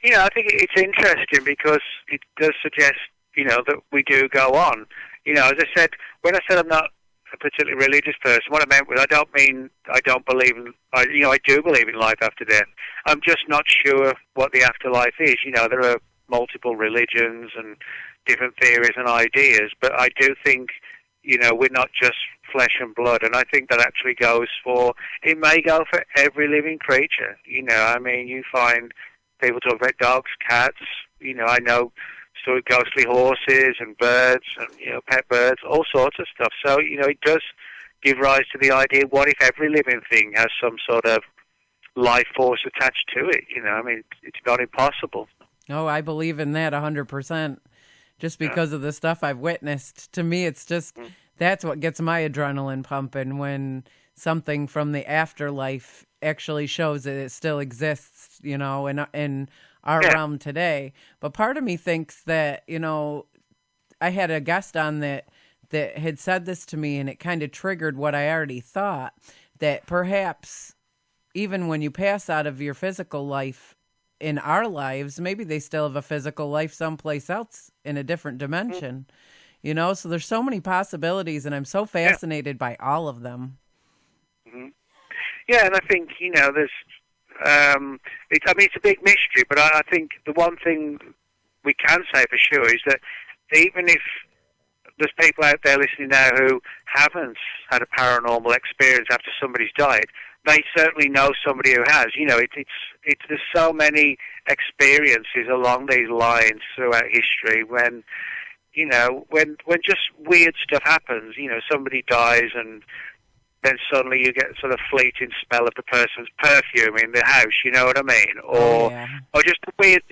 you know, I think it's interesting because it does suggest, you know, that we do go on. You know, as I said, when I said I'm not a particularly religious person, what I meant was I don't mean I don't believe in, you know, I do believe in life after death. I'm just not sure what the afterlife is. You know, there are multiple religions and different theories and ideas, but I do think, you know, we're not just flesh and blood, and I think that actually it may go for every living creature. You know, I mean, you find people talk about dogs, cats, you know, I know sort of ghostly horses and birds and, you know, pet birds, all sorts of stuff. So, you know, it does give rise to the idea, what if every living thing has some sort of life force attached to it? You know, I mean, it's not impossible. Oh, I believe in that 100%. Just because of the stuff I've witnessed. To me, it's just, that's what gets my adrenaline pumping, when something from the afterlife actually shows that it still exists, you know, in our realm today. But part of me thinks that, you know, I had a guest on that had said this to me, and it kind of triggered what I already thought, that perhaps even when you pass out of your physical life in our lives, maybe they still have a physical life someplace else in a different dimension, you know? So there's so many possibilities, and I'm so fascinated by all of them. Mm-hmm. Yeah, and I think, you know, there's, it's a big mystery, but I think the one thing we can say for sure is that even if there's people out there listening now who haven't had a paranormal experience after somebody's died, they certainly know somebody who has. You know, there's so many experiences along these lines throughout history when, you know, when just weird stuff happens. You know, somebody dies and then suddenly you get sort of fleeting smell of the person's perfume in the house. You know what I mean? Or just a weird,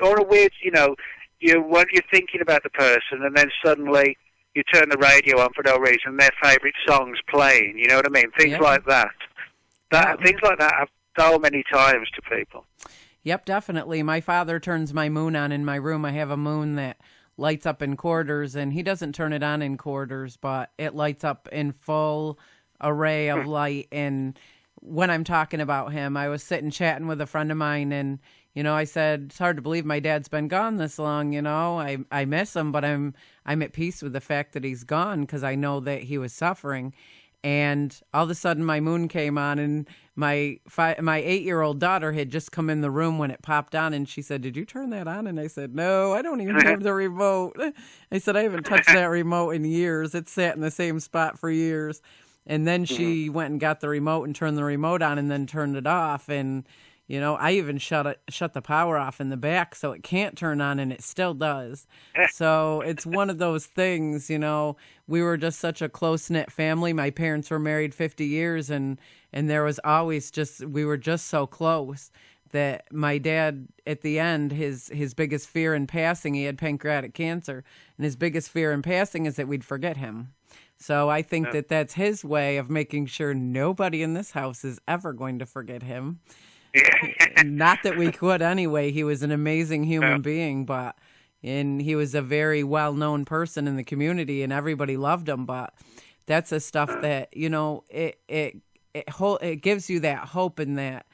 you know, you're thinking about the person, and then suddenly you turn the radio on for no reason, their favourite song's playing. You know what I mean? Things like that. Things like that happen so many times to people. Yep, definitely. My father turns my moon on in my room. I have a moon that lights up in quarters, and he doesn't turn it on in quarters, but it lights up in full array of light. And when I'm talking about him, I was sitting chatting with a friend of mine, and, you know, I said, it's hard to believe my dad's been gone this long, you know. I miss him, but I'm at peace with the fact that he's gone, because I know that he was suffering. And all of a sudden my moon came on, and my 8-year-old daughter had just come in the room when it popped on, and she said, "Did you turn that on?" And I said, "No, I don't even have the remote." I said, "I haven't touched that remote in years. It's sat in the same spot for years." And then she went and got the remote and turned the remote on and then turned it off. And, I even shut the power off in the back so it can't turn on, and it still does. So it's one of those things, we were just such a close-knit family. My parents were married 50 years, and there was always we were just so close that my dad, at the end, his biggest fear in passing, he had pancreatic cancer, and his biggest fear in passing is that we'd forget him. So I think that that's his way of making sure nobody in this house is ever going to forget him. Not that we could anyway. He was an amazing human being, and he was a very well-known person in the community, and everybody loved him. But that's the stuff that, it gives you that hope and that,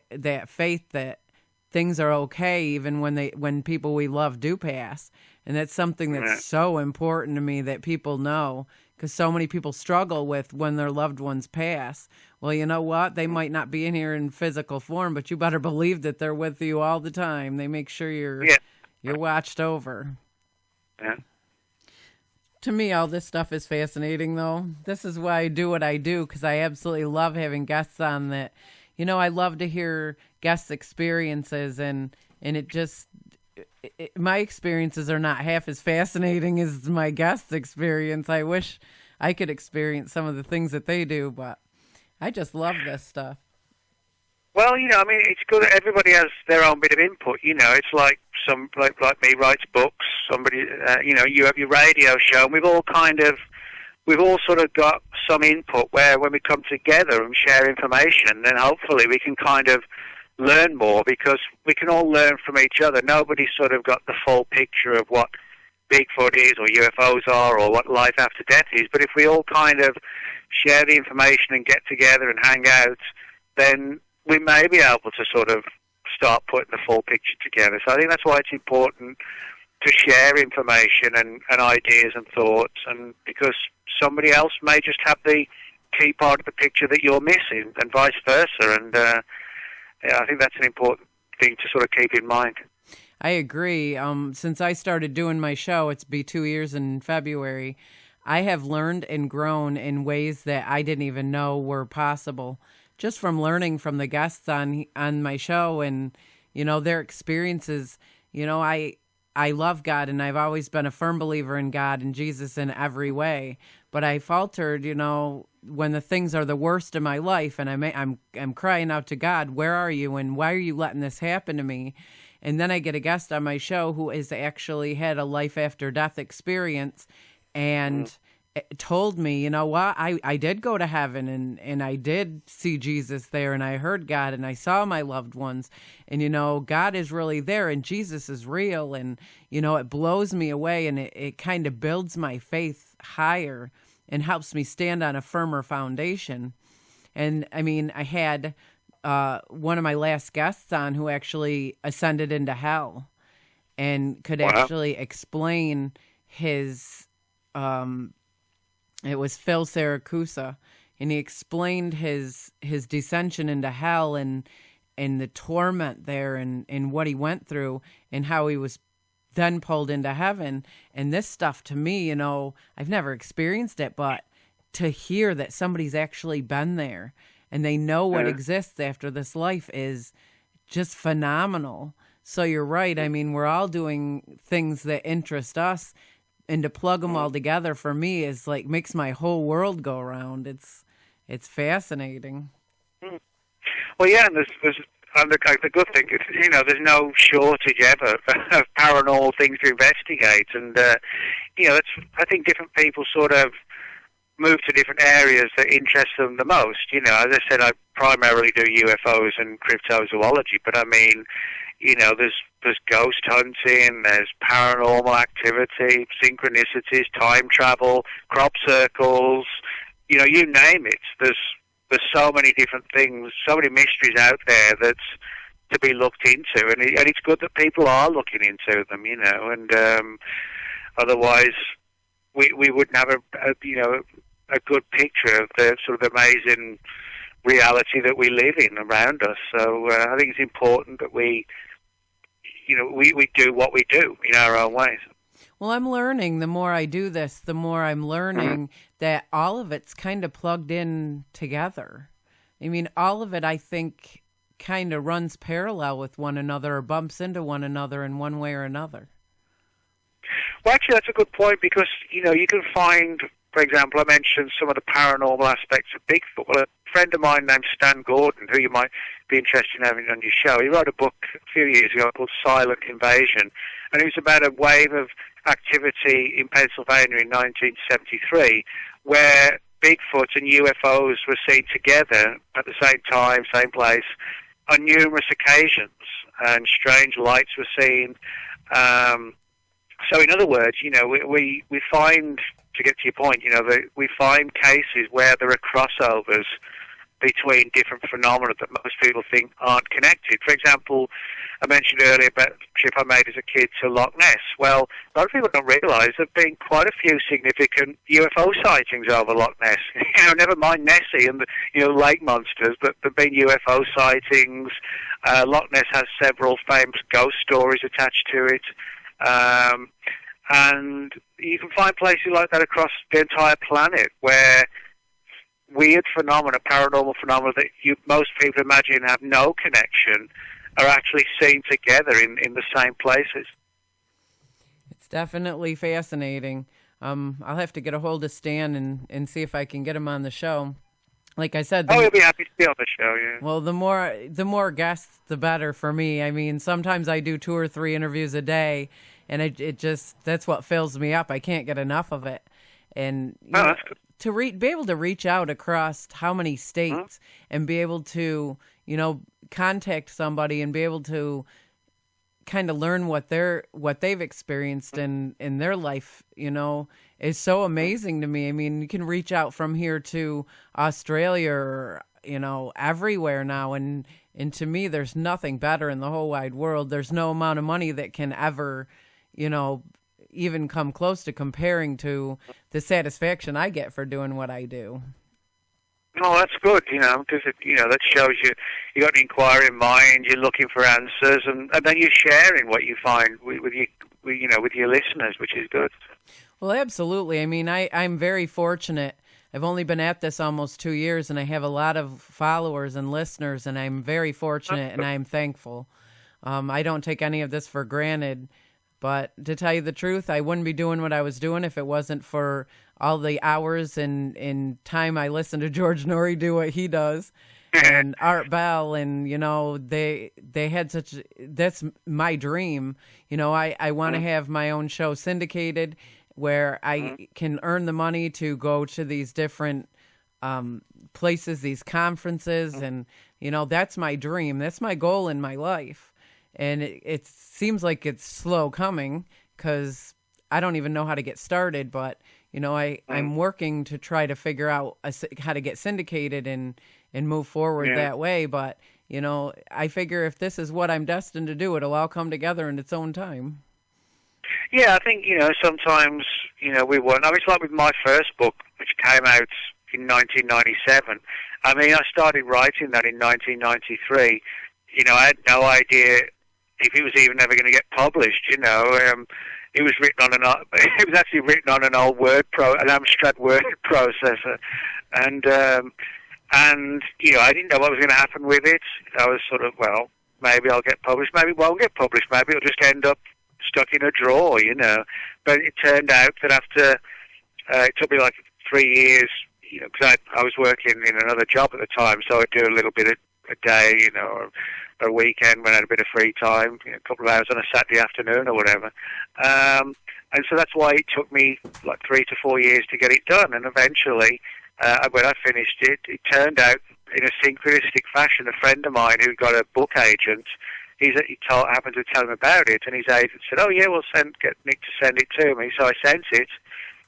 that faith that things are okay even when people we love do pass. And that's something that's so important to me that people know, because so many people struggle with when their loved ones pass. Well, you know what? They might not be in here in physical form, but you better believe that they're with you all the time. They make sure you're watched over. Yeah. To me, all this stuff is fascinating, though. This is why I do what I do, because I absolutely love having guests on that. I love to hear guests' experiences, and it just... my experiences are not half as fascinating as my guest's experience. I wish I could experience some of the things that they do, but I just love this stuff. Well, it's good that everybody has their own bit of input. It's like like me writes books. Somebody, you have your radio show, and we've all sort of got some input where when we come together and share information, then hopefully we can kind of learn more, because we can all learn from each other. Nobody's sort of got the full picture of what Bigfoot is or UFOs are or what life after death is, but if we all kind of share the information and get together and hang out, then we may be able to sort of start putting the full picture together. So I think that's why it's important to share information and ideas and thoughts, and because somebody else may just have the key part of the picture that you're missing, and vice versa. And I think that's an important thing to sort of keep in mind. I agree. Since I started doing my show, it's be 2 years in February, I have learned and grown in ways that I didn't even know were possible, just from learning from the guests on my show and, their experiences. I love God, and I've always been a firm believer in God and Jesus in every way. But I faltered, when the things are the worst in my life, and I'm crying out to God, where are you, and why are you letting this happen to me? And then I get a guest on my show who has actually had a life after death experience, and told me, what, I did go to heaven, and I did see Jesus there, and I heard God, and I saw my loved ones, and God is really there, and Jesus is real, and it blows me away, and it kind of builds my faith higher and helps me stand on a firmer foundation. And I had one of my last guests on who actually ascended into hell and could actually explain his it was Phil Saracusa, and he explained his descension into hell and the torment there and what he went through and how he was then pulled into heaven. And this stuff, to me, I've never experienced it, but to hear that somebody's actually been there and they know what exists after this life is just phenomenal. So you're right. We're all doing things that interest us, and to plug them all together for me is like makes my whole world go around. It's fascinating. Well, yeah, and the good thing is, there's no shortage ever of paranormal things to investigate, and I think different people sort of move to different areas that interest them the most. As I said, I primarily do UFOs and cryptozoology, but there's ghost hunting, there's paranormal activity, synchronicities, time travel, crop circles, you name it. There's so many different things, so many mysteries out there that's to be looked into, and it's good that people are looking into them, and otherwise we wouldn't have a good picture of the sort of amazing reality that we live in around us. So I think it's important that we do what we do in our own ways. Well, I'm learning. The more I do this, the more I'm learning that all of it's kind of plugged in together. All of it, I think, kind of runs parallel with one another or bumps into one another in one way or another. Well, actually, that's a good point because, you can find, for example, I mentioned some of the paranormal aspects of Bigfoot. Well, a friend of mine named Stan Gordon, who you might be interested in having on your show, he wrote a book a few years ago called Silent Invasion, and it was about a wave of activity in Pennsylvania in 1973 where Bigfoot and UFOs were seen together at the same time, same place, on numerous occasions, and strange lights were seen. So in other words, we find, to get to your point, that we find cases where there are crossovers between different phenomena that most people think aren't connected. For example, I mentioned earlier about the trip I made as a kid to Loch Ness. Well, a lot of people don't realise there have been quite a few significant UFO sightings over Loch Ness. Never mind Nessie and the lake monsters, but there have been UFO sightings. Loch Ness has several famous ghost stories attached to it. And you can find places like that across the entire planet where weird phenomena, paranormal phenomena that most people imagine have no connection are actually seen together in the same places. It's definitely fascinating. I'll have to get a hold of Stan and see if I can get him on the show. Like I said, he'll be happy to be on the show, yeah. Well, the more guests, the better for me. I mean, sometimes I do 2 or 3 interviews a day, and it just, that's what fills me up. I can't get enough of it. And that's good. Be able to reach out across how many states and be able to, contact somebody and be able to kind of learn what they've experienced in their life, is so amazing to me. I mean, you can reach out from here to Australia or, everywhere now. And to me, there's nothing better in the whole wide world. There's no amount of money that can ever, even come close to comparing to the satisfaction I get for doing what I do. Oh, that's good, because that shows you got an inquiring mind. You're looking for answers, and then you're sharing what you find with your listeners, which is good. Well, absolutely. I mean, I'm very fortunate. I've only been at this almost 2 years, and I have a lot of followers and listeners, and I'm very fortunate, and I'm thankful. I don't take any of this for granted. But to tell you the truth, I wouldn't be doing what I was doing if it wasn't for all the hours and time I listen to George Norrie do what he does, and Art Bell, and they had that's my dream. I want to have my own show syndicated where I can earn the money to go to these different places, these conferences, and that's my dream. That's my goal in my life. And it seems like it's slow coming because I don't even know how to get started. But, I'm working to try to figure out how to get syndicated and move forward that way. But, I figure if this is what I'm destined to do, it'll all come together in its own time. Yeah, I think, sometimes, we won't. I mean, it's like with my first book, which came out in 1997. I mean, I started writing that in 1993. I had no idea if it was even ever going to get published. It was written on it was actually written on an old an Amstrad word processor, and I didn't know what was going to happen with it. I was sort of, well, maybe I'll get published, maybe it won't get published, maybe it'll just end up stuck in a drawer, But it turned out that after it took me like 3 years, because I was working in another job at the time, so I'd do a little bit a day, or a weekend when I had a bit of free time, a couple of hours on a Saturday afternoon or whatever. And so that's why it took me like 3 to 4 years to get it done. And eventually, when I finished it, it turned out in a synchronistic fashion, a friend of mine who got a book agent, happened to tell him about it, and his agent said, "Oh yeah, we'll get Nick to send it to me." So I sent it,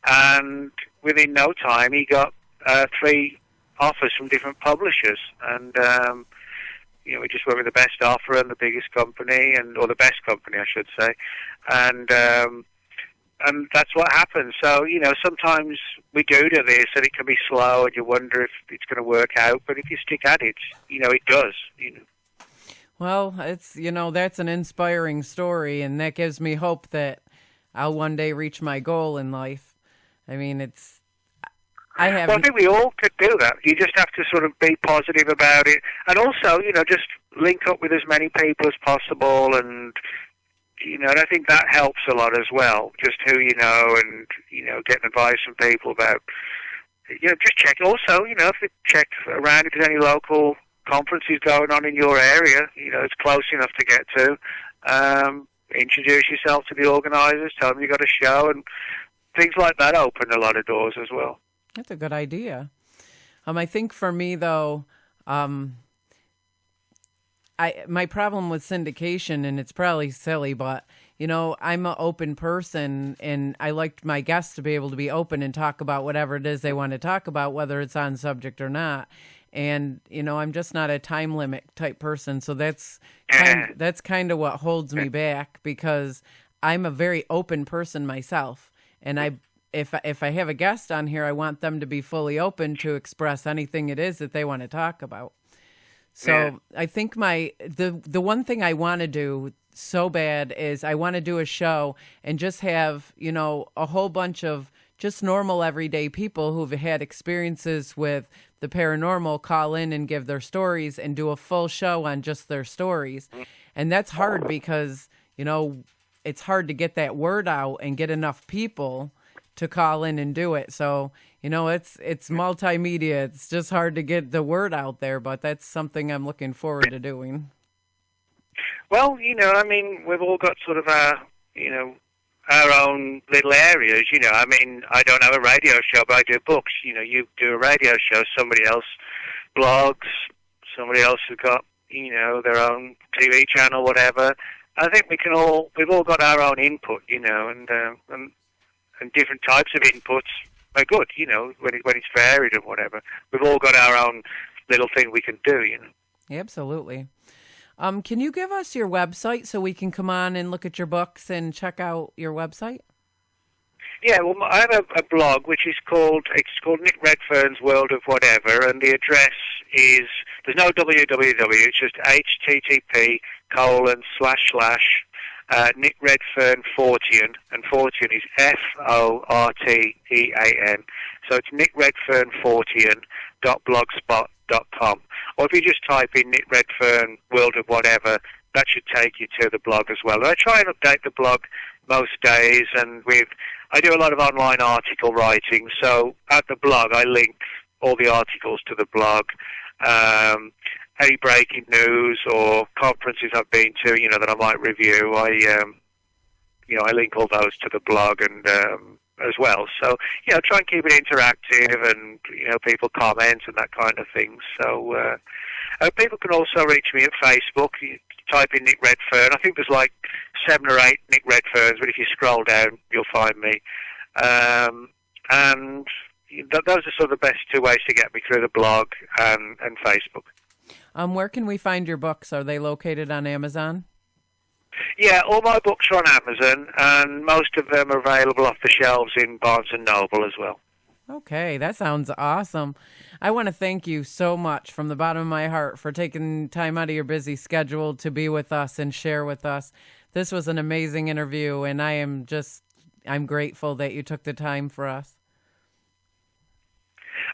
and within no time, he got 3 offers from different publishers, and we just went with the best offer and the biggest company, or the best company, I should say, and that's what happens. So sometimes we do this, and it can be slow, and you wonder if it's going to work out. But if you stick at it, it does. Well, it's that's an inspiring story, and that gives me hope that I'll one day reach my goal in life. I mean, I Well, I haven't. think we all could do that. You just have to sort of be positive about it, and also, just link up with as many people as possible, and and I think that helps a lot as well. Just who you know, and getting advice from people about, just check. Also, if you check around if there's any local conferences going on in your area, it's close enough to get to. Introduce yourself to the organisers, tell them you got a show, and things like that open a lot of doors as well. That's a good idea. I think for me though, my problem with syndication, and it's probably silly, but I'm an open person, and I like my guests to be able to be open and talk about whatever it is they want to talk about, whether it's on subject or not. And I'm just not a time limit type person, so that's kind of what holds me back, because I'm a very open person myself, and if I have a guest on here, I want them to be fully open to express anything it is that they want to talk about. So I think the one thing I want to do so bad is I want to do a show and just have, a whole bunch of just normal everyday people who've had experiences with the paranormal call in and give their stories and do a full show on just their stories. And that's hard because, it's hard to get that word out and get enough people to call in and do it. So, it's multimedia. It's just hard to get the word out there, but that's something I'm looking forward to doing. Well, we've all got sort of our own little areas, I don't have a radio show, but I do books. You do a radio show, somebody else blogs, somebody else has got, their own TV channel, whatever. I think we've all got our own input, and different types of inputs are good, when it's varied and whatever. We've all got our own little thing we can do, Absolutely. Can you give us your website so we can come on and look at your books and check out your website? Yeah, well, I have a blog which is called Nick Redfern's World of Whatever, and the address is, there's no www, it's just http:// Nick Redfern Fortean, and Fortean is Fortean. So it's nickredfernfortean.blogspot.com. Or if you just type in Nick Redfern World of Whatever, that should take you to the blog as well. And I try and update the blog most days, and I do a lot of online article writing. So at the blog, I link all the articles to the blog. Any breaking news or conferences I've been to, that I might review, I link all those to the blog and as well. So, try and keep it interactive, and people comment and that kind of thing. So, people can also reach me at Facebook. You type in Nick Redfern. I think there's like 7 or 8 Nick Redferns, but if you scroll down, you'll find me. And those are sort of the best 2 ways to get me, through the blog and Facebook. Where can we find your books? Are they located on Amazon? Yeah, all my books are on Amazon, and most of them are available off the shelves in Barnes & Noble as well. Okay, that sounds awesome. I want to thank you so much from the bottom of my heart for taking time out of your busy schedule to be with us and share with us. This was an amazing interview, and I'm grateful that you took the time for us.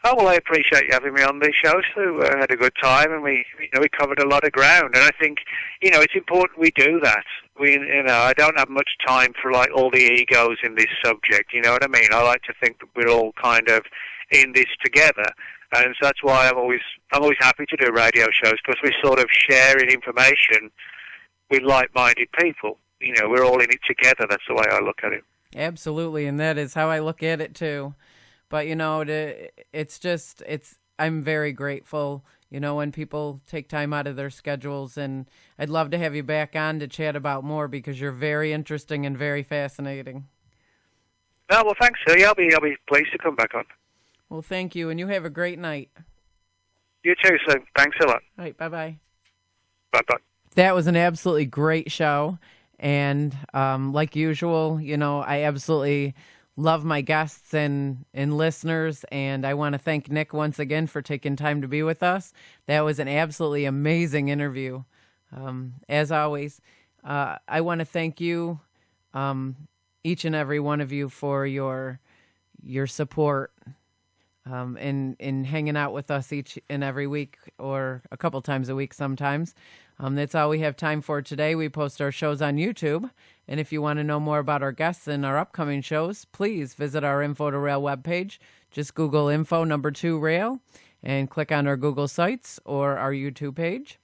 Oh, well, I appreciate you having me on the show, Sue. I had a good time, and we covered a lot of ground. And I think, it's important we do that. I don't have much time for like all the egos in this subject. You know what I mean? I like to think that we're all kind of in this together, and so that's why I'm always happy to do radio shows, because we're sort of sharing information with like-minded people. We're all in it together. That's the way I look at it. Absolutely, and that is how I look at it too. But, I'm very grateful, when people take time out of their schedules, and I'd love to have you back on to chat about more, because you're very interesting and very fascinating. Oh, well, thanks, Sue. I'll be pleased to come back on. Well, thank you, and you have a great night. You too, Sue. Thanks a lot. All right, bye-bye. Bye-bye. That was an absolutely great show, and like usual, I absolutely love my guests and listeners, and I want to thank Nick once again for taking time to be with us. That was an absolutely amazing interview. As always, I want to thank you, each and every one of you, for your support in hanging out with us each and every week, or a couple times a week sometimes. That's all we have time for today. We post our shows on YouTube. And if you want to know more about our guests and our upcoming shows, please visit our info2rail webpage. Just Google info2rail and click on our Google Sites or our YouTube page.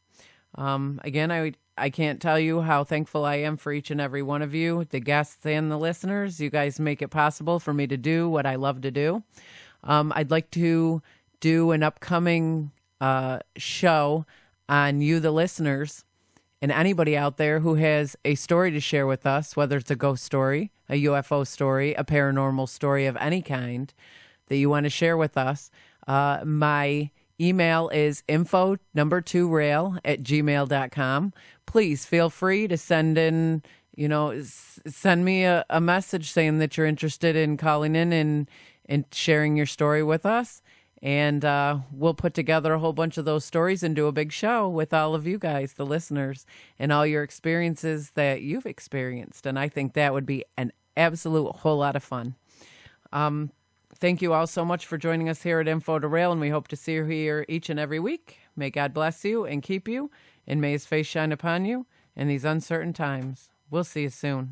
Again, I can't tell you how thankful I am for each and every one of you, the guests and the listeners. You guys make it possible for me to do what I love to do. I'd like to do an upcoming show on you, the listeners, and anybody out there who has a story to share with us, whether it's a ghost story, a UFO story, a paranormal story of any kind that you want to share with us. My email is info2rail@gmail.com. Please feel free to send in, send me a message saying that you're interested in calling in and sharing your story with us. And we'll put together a whole bunch of those stories and do a big show with all of you guys, the listeners, and all your experiences that you've experienced. And I think that would be an absolute whole lot of fun. Thank you all so much for joining us here at Info2rail, and we hope to see you here each and every week. May God bless you and keep you, and may his face shine upon you in these uncertain times. We'll see you soon.